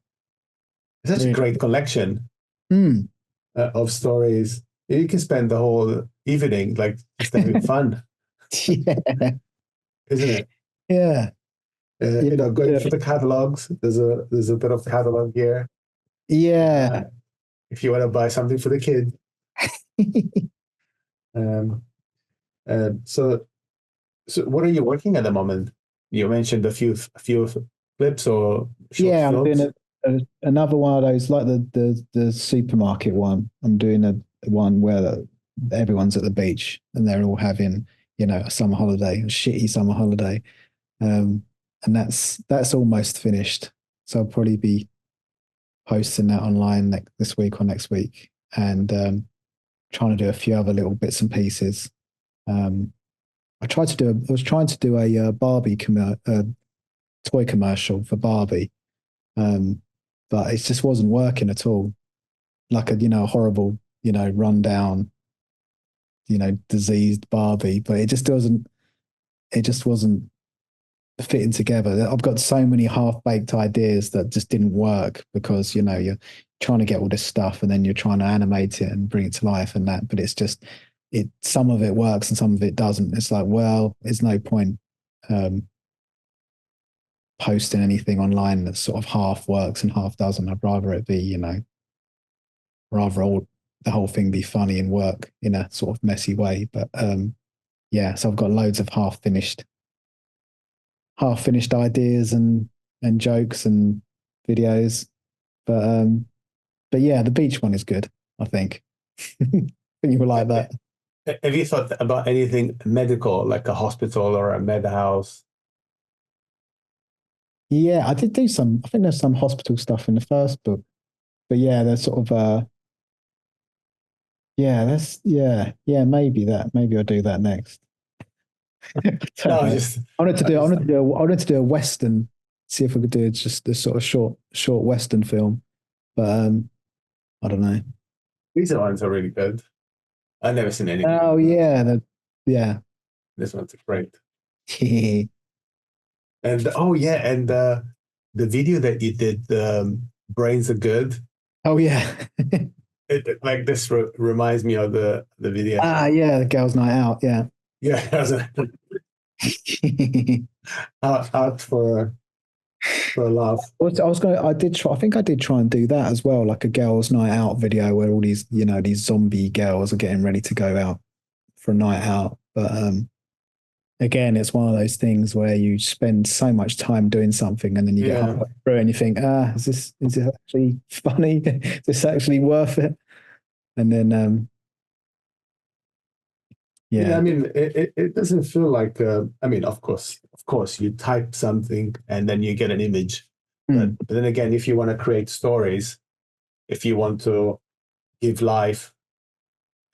[SPEAKER 1] It's such a
[SPEAKER 2] Really.
[SPEAKER 1] great collection
[SPEAKER 2] Mm.
[SPEAKER 1] of stories. You can spend the whole evening like just having fun,
[SPEAKER 2] Yeah,
[SPEAKER 1] isn't it?
[SPEAKER 2] yeah, yeah,
[SPEAKER 1] Going through the catalogs. There's a bit of catalog here.
[SPEAKER 2] yeah.
[SPEAKER 1] If you want to buy something for the kid. Um, so what are you working at the moment? You mentioned a few clips or short
[SPEAKER 2] Yeah, I'm doing
[SPEAKER 1] films.
[SPEAKER 2] another one of those, like the supermarket one. I'm doing a one where everyone's at the beach and they're all having, a summer holiday, a shitty summer holiday. Um, and that's almost finished. So I'll probably be posting that online this week or next week, and trying to do a few other little bits and pieces. Um, I was trying to do a Barbie toy commercial for Barbie, um, but it just wasn't working at all. Like a horrible, rundown, diseased Barbie, but it just wasn't fitting together. I've got so many half-baked ideas that just didn't work because, you're trying to get all this stuff and then you're trying to animate it and bring it to life and that, but some of it works and some of it doesn't. It's like, well, there's no point um, posting anything online that sort of half works and half doesn't. I'd rather it be, rather all the whole thing be funny and work in a sort of messy way. But yeah, so I've got loads of half finished ideas and jokes and videos. But yeah, the beach one is good, I think. You will like that.
[SPEAKER 1] Have you thought about anything medical, like a hospital or a med house?
[SPEAKER 2] Yeah, I did do some. I think there's some hospital stuff in the first book, but yeah, there's sort of Yeah, maybe that. Maybe I'll do that next. I don't
[SPEAKER 1] No,
[SPEAKER 2] know.
[SPEAKER 1] just
[SPEAKER 2] I wanted to do a Western, see if we could do just this sort of short Western film. But I don't know.
[SPEAKER 1] these ones are really good. I've never seen anything
[SPEAKER 2] Oh
[SPEAKER 1] like that.
[SPEAKER 2] yeah, yeah.
[SPEAKER 1] This one's great. And oh yeah, and the video that you did, "Brains Are Good."
[SPEAKER 2] Oh yeah.
[SPEAKER 1] Like this reminds me of the video.
[SPEAKER 2] Ah yeah, the girls' night out. Yeah.
[SPEAKER 1] Yeah, out for a laugh.
[SPEAKER 2] I did try. I think I did try and do that as well, like a girls' night out video where all these, these zombie girls are getting ready to go out for a night out. But again, it's one of those things where you spend so much time doing something and then you get
[SPEAKER 1] Yeah,
[SPEAKER 2] halfway through and you think, is this actually funny? Is this actually worth it? And then,
[SPEAKER 1] yeah. I
[SPEAKER 2] yeah.
[SPEAKER 1] mean, it doesn't feel like. I mean, of course, you type something and then you get an image.
[SPEAKER 2] Hmm.
[SPEAKER 1] But then again, if you want to create stories, if you want to give life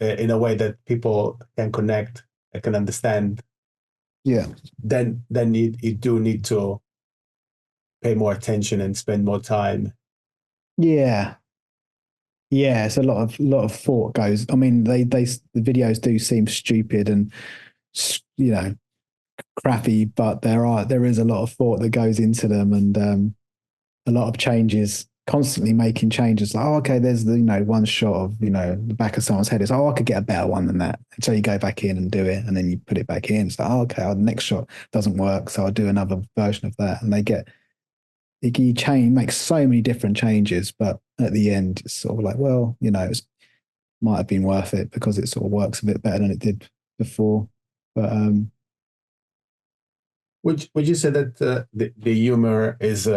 [SPEAKER 1] in a way that people can connect and can understand,
[SPEAKER 2] Yeah.
[SPEAKER 1] then you do need to pay more attention and spend more time.
[SPEAKER 2] Yeah. Yeah, it's a lot of thought goes. I mean, the videos do seem stupid and you know crappy, but there is a lot of thought that goes into them, and a lot of changes. Constantly making changes. Like, oh, okay, there's the one shot of the back of someone's head. It's oh, I could get a better one than that. And so you go back in and do it, and then you put it back in. It's like oh, okay, the next shot doesn't work, so I'll do another version of that. And you change, make so many different changes, but at the end, it's sort of like, well, it might have been worth it because it sort of works a bit better than it did before. But
[SPEAKER 1] Would you say that the humor is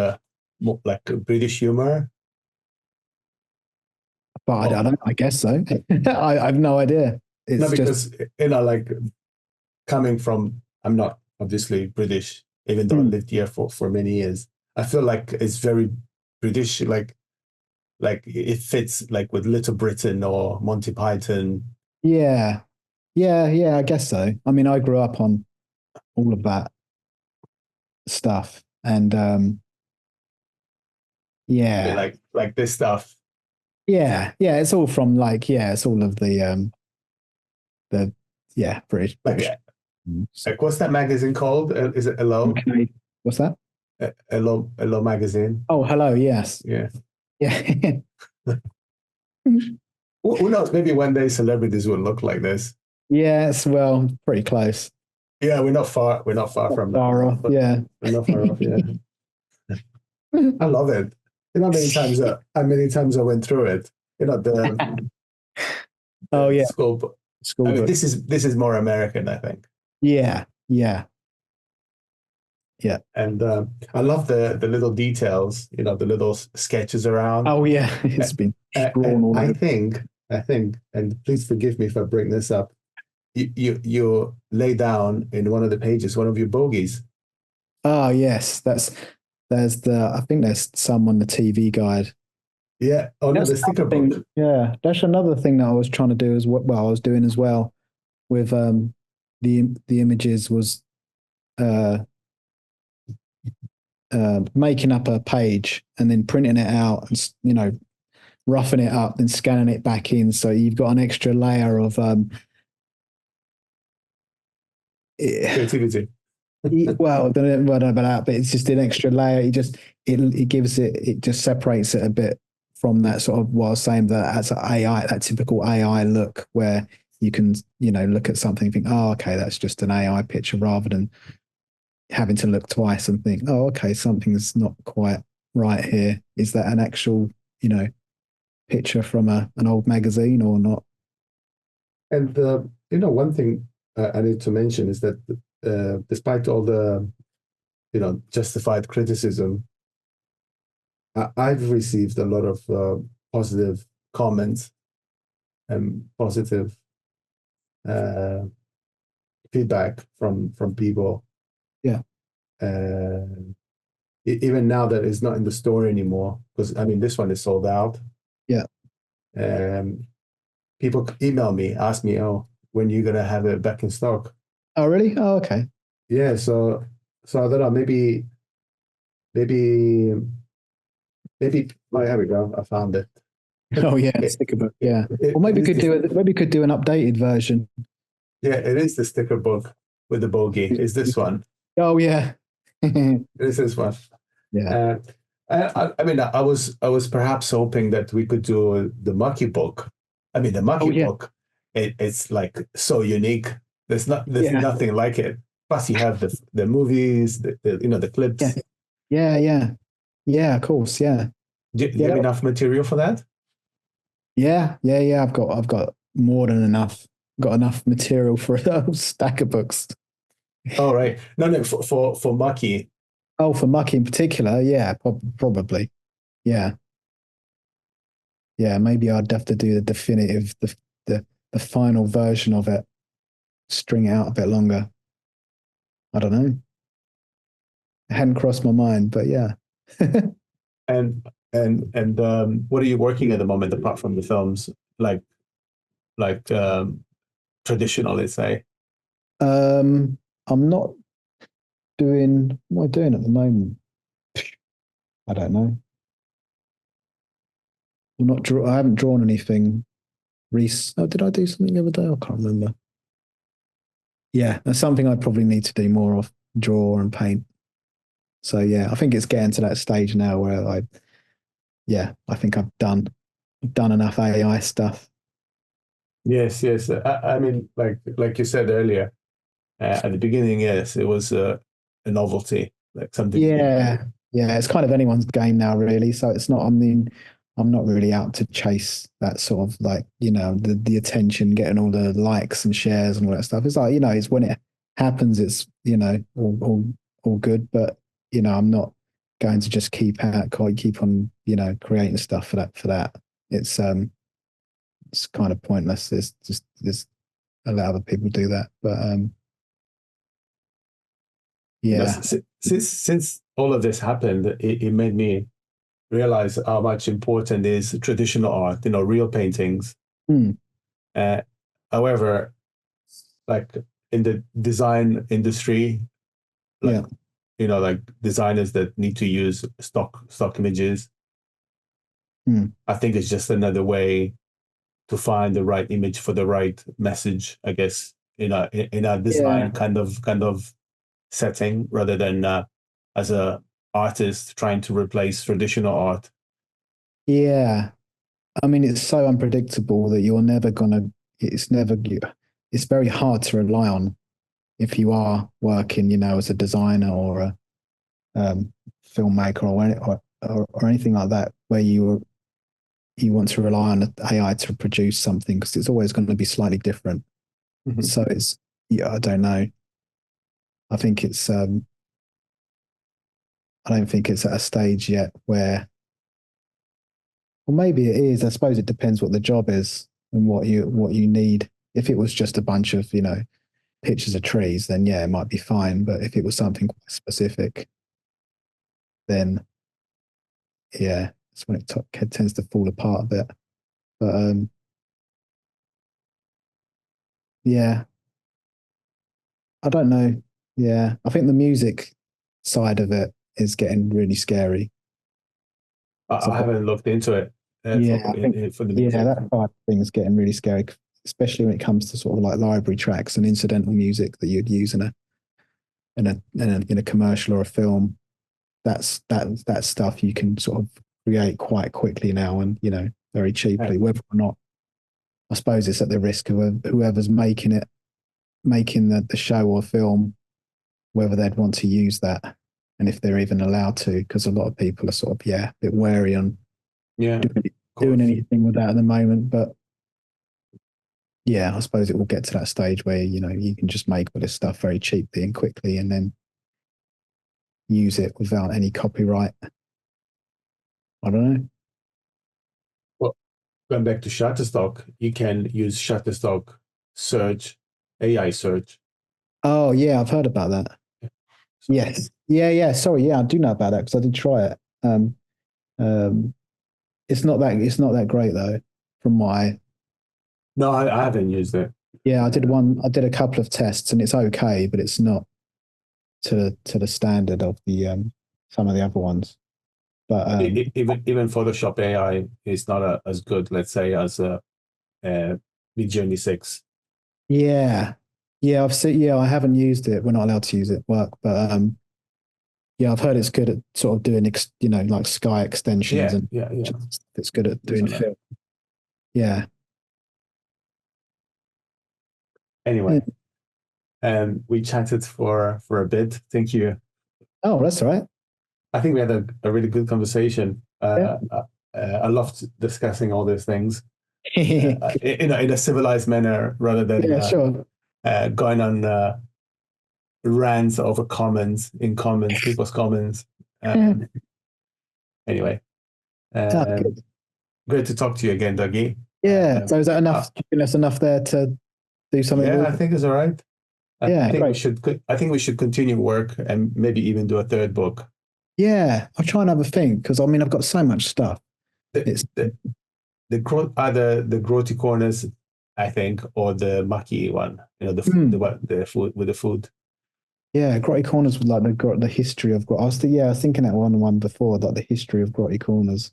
[SPEAKER 1] more like a British humor?
[SPEAKER 2] I
[SPEAKER 1] Oh,
[SPEAKER 2] don't know. I guess so. I have no idea.
[SPEAKER 1] no,
[SPEAKER 2] It's just
[SPEAKER 1] because like coming from, I'm not obviously British, even though I
[SPEAKER 2] mm,
[SPEAKER 1] lived here for many years. I feel like it's very British, like it fits like with Little Britain or Monty Python.
[SPEAKER 2] yeah, yeah. I guess so. I mean, I grew up on all of that stuff, and
[SPEAKER 1] I mean,
[SPEAKER 2] yeah,
[SPEAKER 1] like this stuff.
[SPEAKER 2] yeah. It's all from it's all of the
[SPEAKER 1] Like
[SPEAKER 2] British.
[SPEAKER 1] like what's that magazine called? Is it Hello?
[SPEAKER 2] Okay. What's that?
[SPEAKER 1] Hello magazine.
[SPEAKER 2] Oh, hello. Yes.
[SPEAKER 1] Yeah.
[SPEAKER 2] Yeah.
[SPEAKER 1] Who knows? Maybe one day celebrities will look like this.
[SPEAKER 2] Yes. Well, pretty close.
[SPEAKER 1] Yeah, we're not far. We're not far
[SPEAKER 2] Not
[SPEAKER 1] from that.
[SPEAKER 2] far off. Yeah.
[SPEAKER 1] We're not far off. Yeah, I love it. You know how many times I went through it. You know
[SPEAKER 2] Oh
[SPEAKER 1] the
[SPEAKER 2] yeah.
[SPEAKER 1] scope. I
[SPEAKER 2] School
[SPEAKER 1] mean,
[SPEAKER 2] book.
[SPEAKER 1] this is more American, I think.
[SPEAKER 2] Yeah. Yeah. Yeah.
[SPEAKER 1] And I love the little details. You know, the little sketches around.
[SPEAKER 2] Oh yeah.
[SPEAKER 1] Uh,
[SPEAKER 2] It's been drawn
[SPEAKER 1] and
[SPEAKER 2] all over.
[SPEAKER 1] I think, and please forgive me if I bring this up. You lay down in one of the pages one of your bogies.
[SPEAKER 2] Oh yes. I think there's some on the TV guide.
[SPEAKER 1] Yeah. Oh no,
[SPEAKER 2] That's
[SPEAKER 1] the sticker
[SPEAKER 2] another
[SPEAKER 1] book.
[SPEAKER 2] thing. Yeah. That's another thing that I was trying to do as well. Well, I was doing as well with the images was uh making up a page and then printing it out and roughing it up and scanning it back in so you've got an extra layer of
[SPEAKER 1] Creativity.
[SPEAKER 2] well, I don't know about that, but it's just an extra layer. It gives it just separates it a bit from that sort of what I was saying that that's AI, that typical AI look where you can look at something and think, oh, okay, that's just an AI picture rather than having to look twice and think, oh, okay, something's not quite right here. Is that an actual picture from an old magazine or not?
[SPEAKER 1] And one thing I need to mention is that despite all the justified criticism, I've received a lot of positive comments and positive uh, feedback from people.
[SPEAKER 2] Yeah.
[SPEAKER 1] Uh, Even now that it's not in the store anymore, because I mean this one is sold out.
[SPEAKER 2] Yeah.
[SPEAKER 1] Um, people email me, ask me, oh, when you gonna have it back in stock?
[SPEAKER 2] Oh, really? Oh, okay.
[SPEAKER 1] Yeah, so I don't know, maybe maybe oh here we go. I found it.
[SPEAKER 2] Oh, yeah,
[SPEAKER 1] It,
[SPEAKER 2] sticker book.
[SPEAKER 1] it,
[SPEAKER 2] Yeah. Well,
[SPEAKER 1] it is this
[SPEAKER 2] maybe we could do an updated version.
[SPEAKER 1] yeah, it is the sticker book with the bogey. Is this one?
[SPEAKER 2] Oh, yeah.
[SPEAKER 1] This is one.
[SPEAKER 2] Yeah.
[SPEAKER 1] Uh, I mean, I was perhaps hoping that we could do the Mucky book. I mean, the
[SPEAKER 2] Oh,
[SPEAKER 1] Mucky
[SPEAKER 2] yeah.
[SPEAKER 1] book, it's like so unique. There's
[SPEAKER 2] Yeah.
[SPEAKER 1] nothing like it. Plus, you have the movies, the
[SPEAKER 2] Yeah.
[SPEAKER 1] clips.
[SPEAKER 2] Yeah. Yeah. Yeah. Of course. Yeah.
[SPEAKER 1] Do you
[SPEAKER 2] Yeah.
[SPEAKER 1] have enough material for that?
[SPEAKER 2] Yeah. Yeah. Yeah. I've got more than enough. Got enough material for a whole stack of books.
[SPEAKER 1] Oh, right. No, no, for Mucky.
[SPEAKER 2] Oh, for Mucky in particular. Yeah. Probably. Yeah. Yeah. Maybe I'd have to do the definitive, the final version of it, string it out a bit longer. I don't know. It hadn't crossed my mind, but yeah.
[SPEAKER 1] And what are you working at the moment apart from the films? Like traditional, let's say.
[SPEAKER 2] Um, I'm not doing what am I doing at the moment? I don't know. I haven't drawn anything Oh, did I do something the other day? I can't remember. Yeah, that's something I probably need to do more of, draw and paint. So yeah, I think it's getting to that stage now where I think I've done enough AI stuff.
[SPEAKER 1] Yes, yes. I mean, like you said earlier, at the beginning, yes, it was a novelty, like something new.
[SPEAKER 2] Yeah, yeah, it's kind of anyone's game now, really. So it's not. I mean, I'm not really out to chase that sort of like the attention, getting all the likes and shares and all that stuff. It's like it's when it happens, it's all good. But I'm not going to just keep on creating stuff for that. It's it's kind of pointless. It's allow other people do that. But yeah,
[SPEAKER 1] Since all of this happened, it made me realize how much important is traditional art, real paintings.
[SPEAKER 2] Hmm.
[SPEAKER 1] Uh, However, like in the design industry, like
[SPEAKER 2] Yeah,
[SPEAKER 1] like designers that need to use stock images,
[SPEAKER 2] Hmm.
[SPEAKER 1] I think it's just another way to find the right image for the right message, I guess, in a
[SPEAKER 2] yeah.
[SPEAKER 1] design kind of setting rather than as a artist trying to replace traditional art.
[SPEAKER 2] Yeah, I mean, it's so unpredictable that you're never gonna. It's never. It's very hard to rely on if you are working, as a designer or a filmmaker or anything like that, where you want to rely on AI to produce something because it's always going to be slightly different.
[SPEAKER 1] Mhm.
[SPEAKER 2] So it's yeah, I don't know. I think it's I don't think it's at a stage yet where, well, maybe it is. I suppose it depends what the job is and what you need. If it was just a bunch of pictures of trees, then yeah, it might be fine. But if it was something quite specific, then yeah, it's when it tends to fall apart a bit. But yeah, I don't know. Yeah, I think the music side of it is getting really scary.
[SPEAKER 1] I
[SPEAKER 2] So
[SPEAKER 1] haven't looked into it
[SPEAKER 2] yeah, I think
[SPEAKER 1] for the
[SPEAKER 2] yeah,
[SPEAKER 1] music.
[SPEAKER 2] that side of things getting really scary, especially when it comes to sort of like library tracks and incidental music that you'd use in a commercial or a film. That stuff you can sort of create quite quickly now and very
[SPEAKER 1] Uh,
[SPEAKER 2] cheaply. Whether or not, I suppose it's at the risk of whoever's making the show or film, whether they'd want to use that and if they're even allowed to, because a lot of people are sort of a bit wary on
[SPEAKER 1] yeah, of
[SPEAKER 2] doing
[SPEAKER 1] course.
[SPEAKER 2] anything with that at the moment. But yeah, I suppose it will get to that stage where you can just make all this stuff very cheaply and quickly and then use it without any copyright. I don't know.
[SPEAKER 1] Well, going back to Shutterstock, you can use Shutterstock search, AI search.
[SPEAKER 2] Oh yeah, I've heard about that.
[SPEAKER 1] So
[SPEAKER 2] Yes. Yeah, yeah. Sorry, yeah, I do know about that because I did try it. Um, it's not that great though, from what
[SPEAKER 1] No, I haven't used it.
[SPEAKER 2] Yeah, I did a couple of tests and it's okay, but it's not to the standard of the some of the other ones. But
[SPEAKER 1] Even Photoshop AI is not as good, let's say, as Midjourney 6.
[SPEAKER 2] yeah, yeah, I've seen. Yeah, I haven't used it. We're not allowed to use it at work, but yeah, I've heard it's good at sort of doing like sky extensions,
[SPEAKER 1] Yeah,
[SPEAKER 2] and
[SPEAKER 1] yeah, yeah.
[SPEAKER 2] it's good at
[SPEAKER 1] Things
[SPEAKER 2] doing
[SPEAKER 1] like that.
[SPEAKER 2] film. Yeah. Yeah.
[SPEAKER 1] Anyway, we chatted for a bit. Thank you.
[SPEAKER 2] Oh, that's all right.
[SPEAKER 1] I think we had a really good conversation.
[SPEAKER 2] Yeah.
[SPEAKER 1] I loved discussing all these things in a civilized manner rather than
[SPEAKER 2] Yeah, sure.
[SPEAKER 1] going on rants over people's comments.
[SPEAKER 2] Yeah.
[SPEAKER 1] Anyway,
[SPEAKER 2] Oh,
[SPEAKER 1] um,
[SPEAKER 2] good.
[SPEAKER 1] great to talk to you again, Dougie.
[SPEAKER 2] Yeah. So is that
[SPEAKER 1] Uh,
[SPEAKER 2] enough? Do you think that's enough there to do something
[SPEAKER 1] yeah,
[SPEAKER 2] with?
[SPEAKER 1] I think it's all right. I
[SPEAKER 2] Yeah,
[SPEAKER 1] think we
[SPEAKER 2] great.
[SPEAKER 1] should. I think we should continue work and maybe even do a third book.
[SPEAKER 2] Yeah, I'll try and have a think because I mean I've got so much stuff.
[SPEAKER 1] The
[SPEAKER 2] It's
[SPEAKER 1] the either the Grotty Corners, I think, or the Maki one. The food with the food.
[SPEAKER 2] yeah, Grotty Corners with like the history of Grotty. I was thinking that one before, like the history of Grotty Corners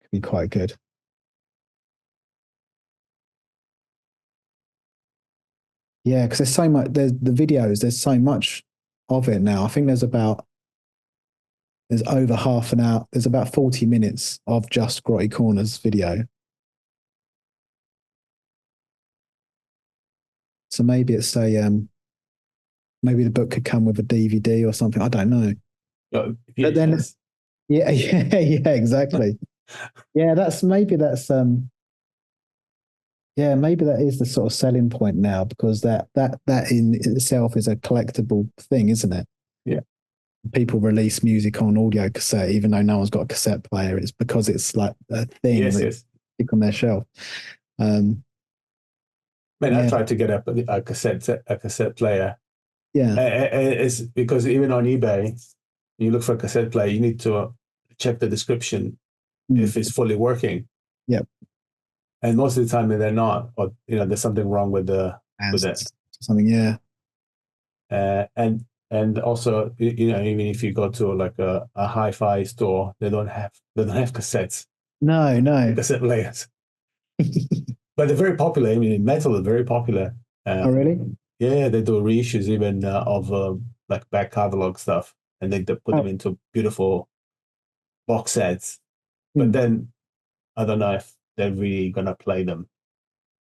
[SPEAKER 2] could be quite good. Yeah, because there's so much. There's the videos. There's so much of it now. I think there's over half an hour. There's about 40 minutes of just Grotty Corners video. So maybe it's a maybe the book could come with a DVD or something. I don't know. But then
[SPEAKER 1] VHS.
[SPEAKER 2] yeah, yeah, exactly. Yeah, maybe that is the sort of selling point now because that in itself is a collectible thing, isn't it?
[SPEAKER 1] Yeah.
[SPEAKER 2] People release music on audio cassette, even though no one's got a cassette player. It's because it's like a thing
[SPEAKER 1] Yes,
[SPEAKER 2] that
[SPEAKER 1] yes.
[SPEAKER 2] stick on their shelf. Um,
[SPEAKER 1] Man, I
[SPEAKER 2] yeah,
[SPEAKER 1] tried to get a cassette player.
[SPEAKER 2] yeah,
[SPEAKER 1] It's because even on eBay, you look for a cassette player, you need to check the description
[SPEAKER 2] mm,
[SPEAKER 1] if it's fully working.
[SPEAKER 2] yeah.
[SPEAKER 1] And most of the time they're not, or there's something wrong with
[SPEAKER 2] As
[SPEAKER 1] it.
[SPEAKER 2] something, yeah.
[SPEAKER 1] And also even if you go to like a hi-fi store, they don't have cassettes,
[SPEAKER 2] No, no.
[SPEAKER 1] cassette players, but they're very popular. I mean, metal is very popular.
[SPEAKER 2] Oh, really?
[SPEAKER 1] Yeah, they do reissues even of like back catalog stuff, and they put them
[SPEAKER 2] Oh,
[SPEAKER 1] into beautiful box sets. But
[SPEAKER 2] mm.
[SPEAKER 1] then I don't know if they're really gonna play them.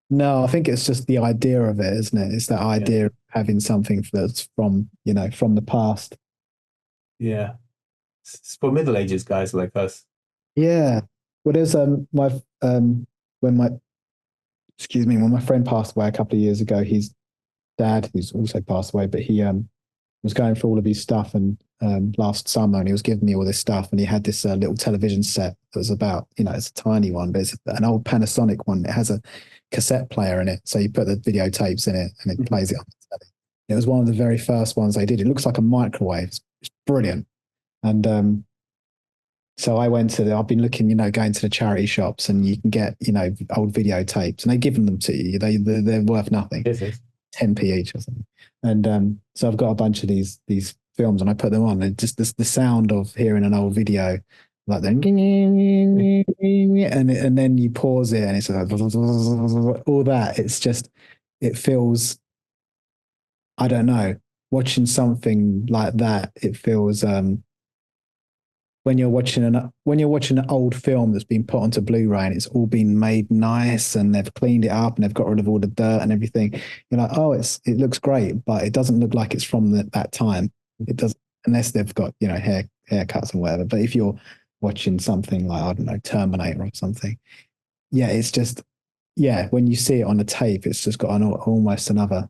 [SPEAKER 2] No, I think it's just the idea of it, isn't it? It's that
[SPEAKER 1] Yeah,
[SPEAKER 2] idea of having something that's from the past.
[SPEAKER 1] yeah. It's for middle ages guys like us.
[SPEAKER 2] Yeah. Well, there's my when my excuse me when my friend passed away a couple of years ago, his dad, who's also passed away, but he was going through all of his stuff and last summer, and he was giving me all this stuff, and he had this little television set that was about it's a tiny one, but it's an old Panasonic one. It has a cassette player in it, so you put the videotapes in it, and it plays it on the telly. It was one of the very first ones they did. It looks like a microwave. It's brilliant, and so I went to I've been looking, going to the charity shops, and you can get, old videotapes, and they give them to you. They're worth nothing,
[SPEAKER 1] Yes, yes.
[SPEAKER 2] 10p each or something. And so I've got a bunch of these films, and I put them on, and just the sound of hearing an old video, like then, and then you pause it, and it's like all that. It's just it feels, I don't know, watching something like that. It feels when you're watching an old film that's been put onto Blu-ray and it's all been made nice and they've cleaned it up and they've got rid of all the dirt and everything, you're like, oh, it looks great, but it doesn't look like it's from that time. It doesn't, unless they've got haircuts and whatever. But if you're watching something like, I don't know, Terminator or something, yeah, it's just, yeah, when you see it on the tape, it's just got almost another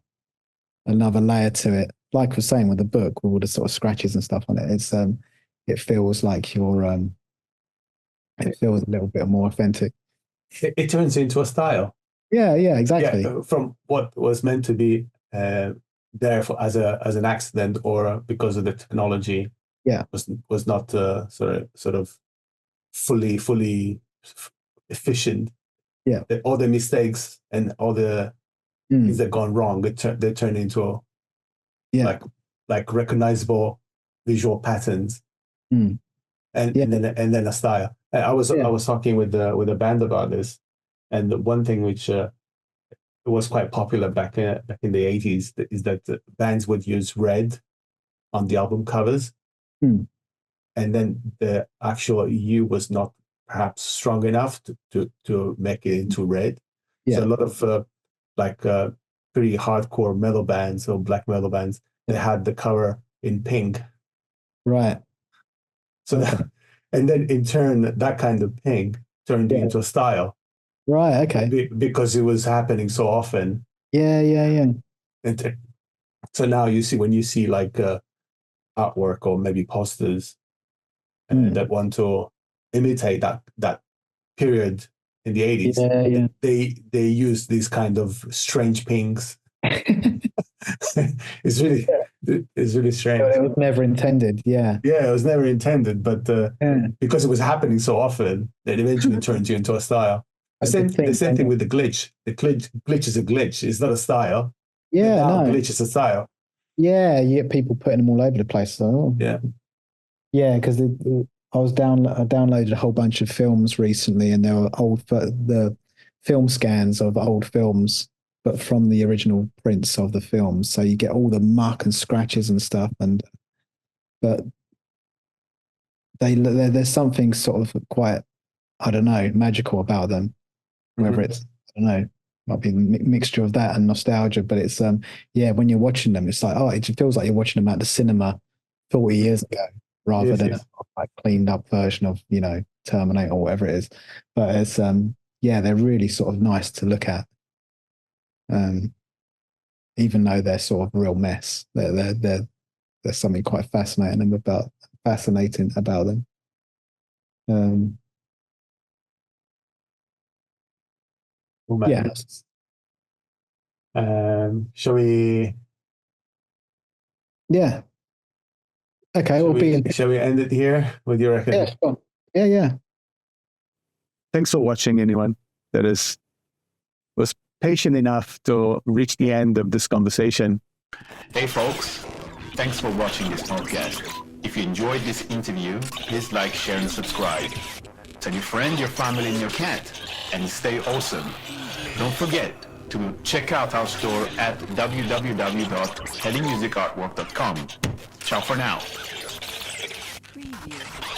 [SPEAKER 2] layer to it. Like I was saying with the book, with all the sort of scratches and stuff on it, it feels like it feels a little bit more authentic.
[SPEAKER 1] It turns into a style.
[SPEAKER 2] Yeah, yeah,
[SPEAKER 1] Yeah,
[SPEAKER 2] exactly.
[SPEAKER 1] from what was meant to be there as an accident or because of the technology
[SPEAKER 2] Yeah,
[SPEAKER 1] was not sort of fully efficient.
[SPEAKER 2] Yeah.
[SPEAKER 1] all the mistakes and all the things that gone wrong, they turn into
[SPEAKER 2] Yeah.
[SPEAKER 1] like recognizable visual patterns,
[SPEAKER 2] Mm.
[SPEAKER 1] and
[SPEAKER 2] Yeah.
[SPEAKER 1] and then a style. I was talking with a band about this, and the one thing which was quite popular back in the 80s is that bands would use red on the album covers,
[SPEAKER 2] Mm.
[SPEAKER 1] and then the actual U was not perhaps strong enough to make it into red. So
[SPEAKER 2] Yeah.
[SPEAKER 1] a lot of pretty hardcore metal bands or black metal bands, they had the cover in pink.
[SPEAKER 2] Right.
[SPEAKER 1] So that, and then in turn, that kind of pink turned into a style.
[SPEAKER 2] Right. Okay.
[SPEAKER 1] Because it was happening so often.
[SPEAKER 2] Yeah. Yeah. Yeah.
[SPEAKER 1] And so now when you see like artwork or maybe posters that want to imitate that period in the 80s,
[SPEAKER 2] Yeah. Yeah.
[SPEAKER 1] they use these kind of strange pinks. it's really strange.
[SPEAKER 2] But it was never intended. Yeah.
[SPEAKER 1] Yeah, it was never intended, but
[SPEAKER 2] Yeah.
[SPEAKER 1] because it was happening so often, it eventually turns you into a style. The same thing with the glitch. The glitch is a glitch. It's not a style.
[SPEAKER 2] Yeah.
[SPEAKER 1] Now
[SPEAKER 2] No.
[SPEAKER 1] glitch is a style.
[SPEAKER 2] Yeah. You get people putting them all over the place. So,
[SPEAKER 1] Yeah.
[SPEAKER 2] yeah, because I downloaded a whole bunch of films recently, and there were the film scans of old films, but from the original prints of the films. So you get all the muck and scratches and stuff, but there's something sort of quite, I don't know, magical about them. Whether it's, I don't know, might be a mixture of that and nostalgia, but it's yeah, when you're watching them, it's like, oh, it just feels like you're watching them at the cinema 40 years ago, rather than a like cleaned up version of, Terminator or whatever it is. But it's yeah, they're really sort of nice to look at. Even though they're sort of a real mess, there's something quite fascinating about them. Yeah.
[SPEAKER 1] Shall we?
[SPEAKER 2] Yeah. Okay.
[SPEAKER 1] Shall we end it here? What do you reckon?
[SPEAKER 2] Yeah. Sure. Yeah.
[SPEAKER 3] Thanks for watching, anyone that was patient enough to reach the end of this conversation.
[SPEAKER 4] Hey folks, thanks for watching this podcast. If you enjoyed this interview, please like, share, and subscribe. Tell your friend, your family, and your cat, and stay awesome. Don't forget to check out our store at www.headingmusicartwork.com. Ciao for now.
[SPEAKER 5] Preview.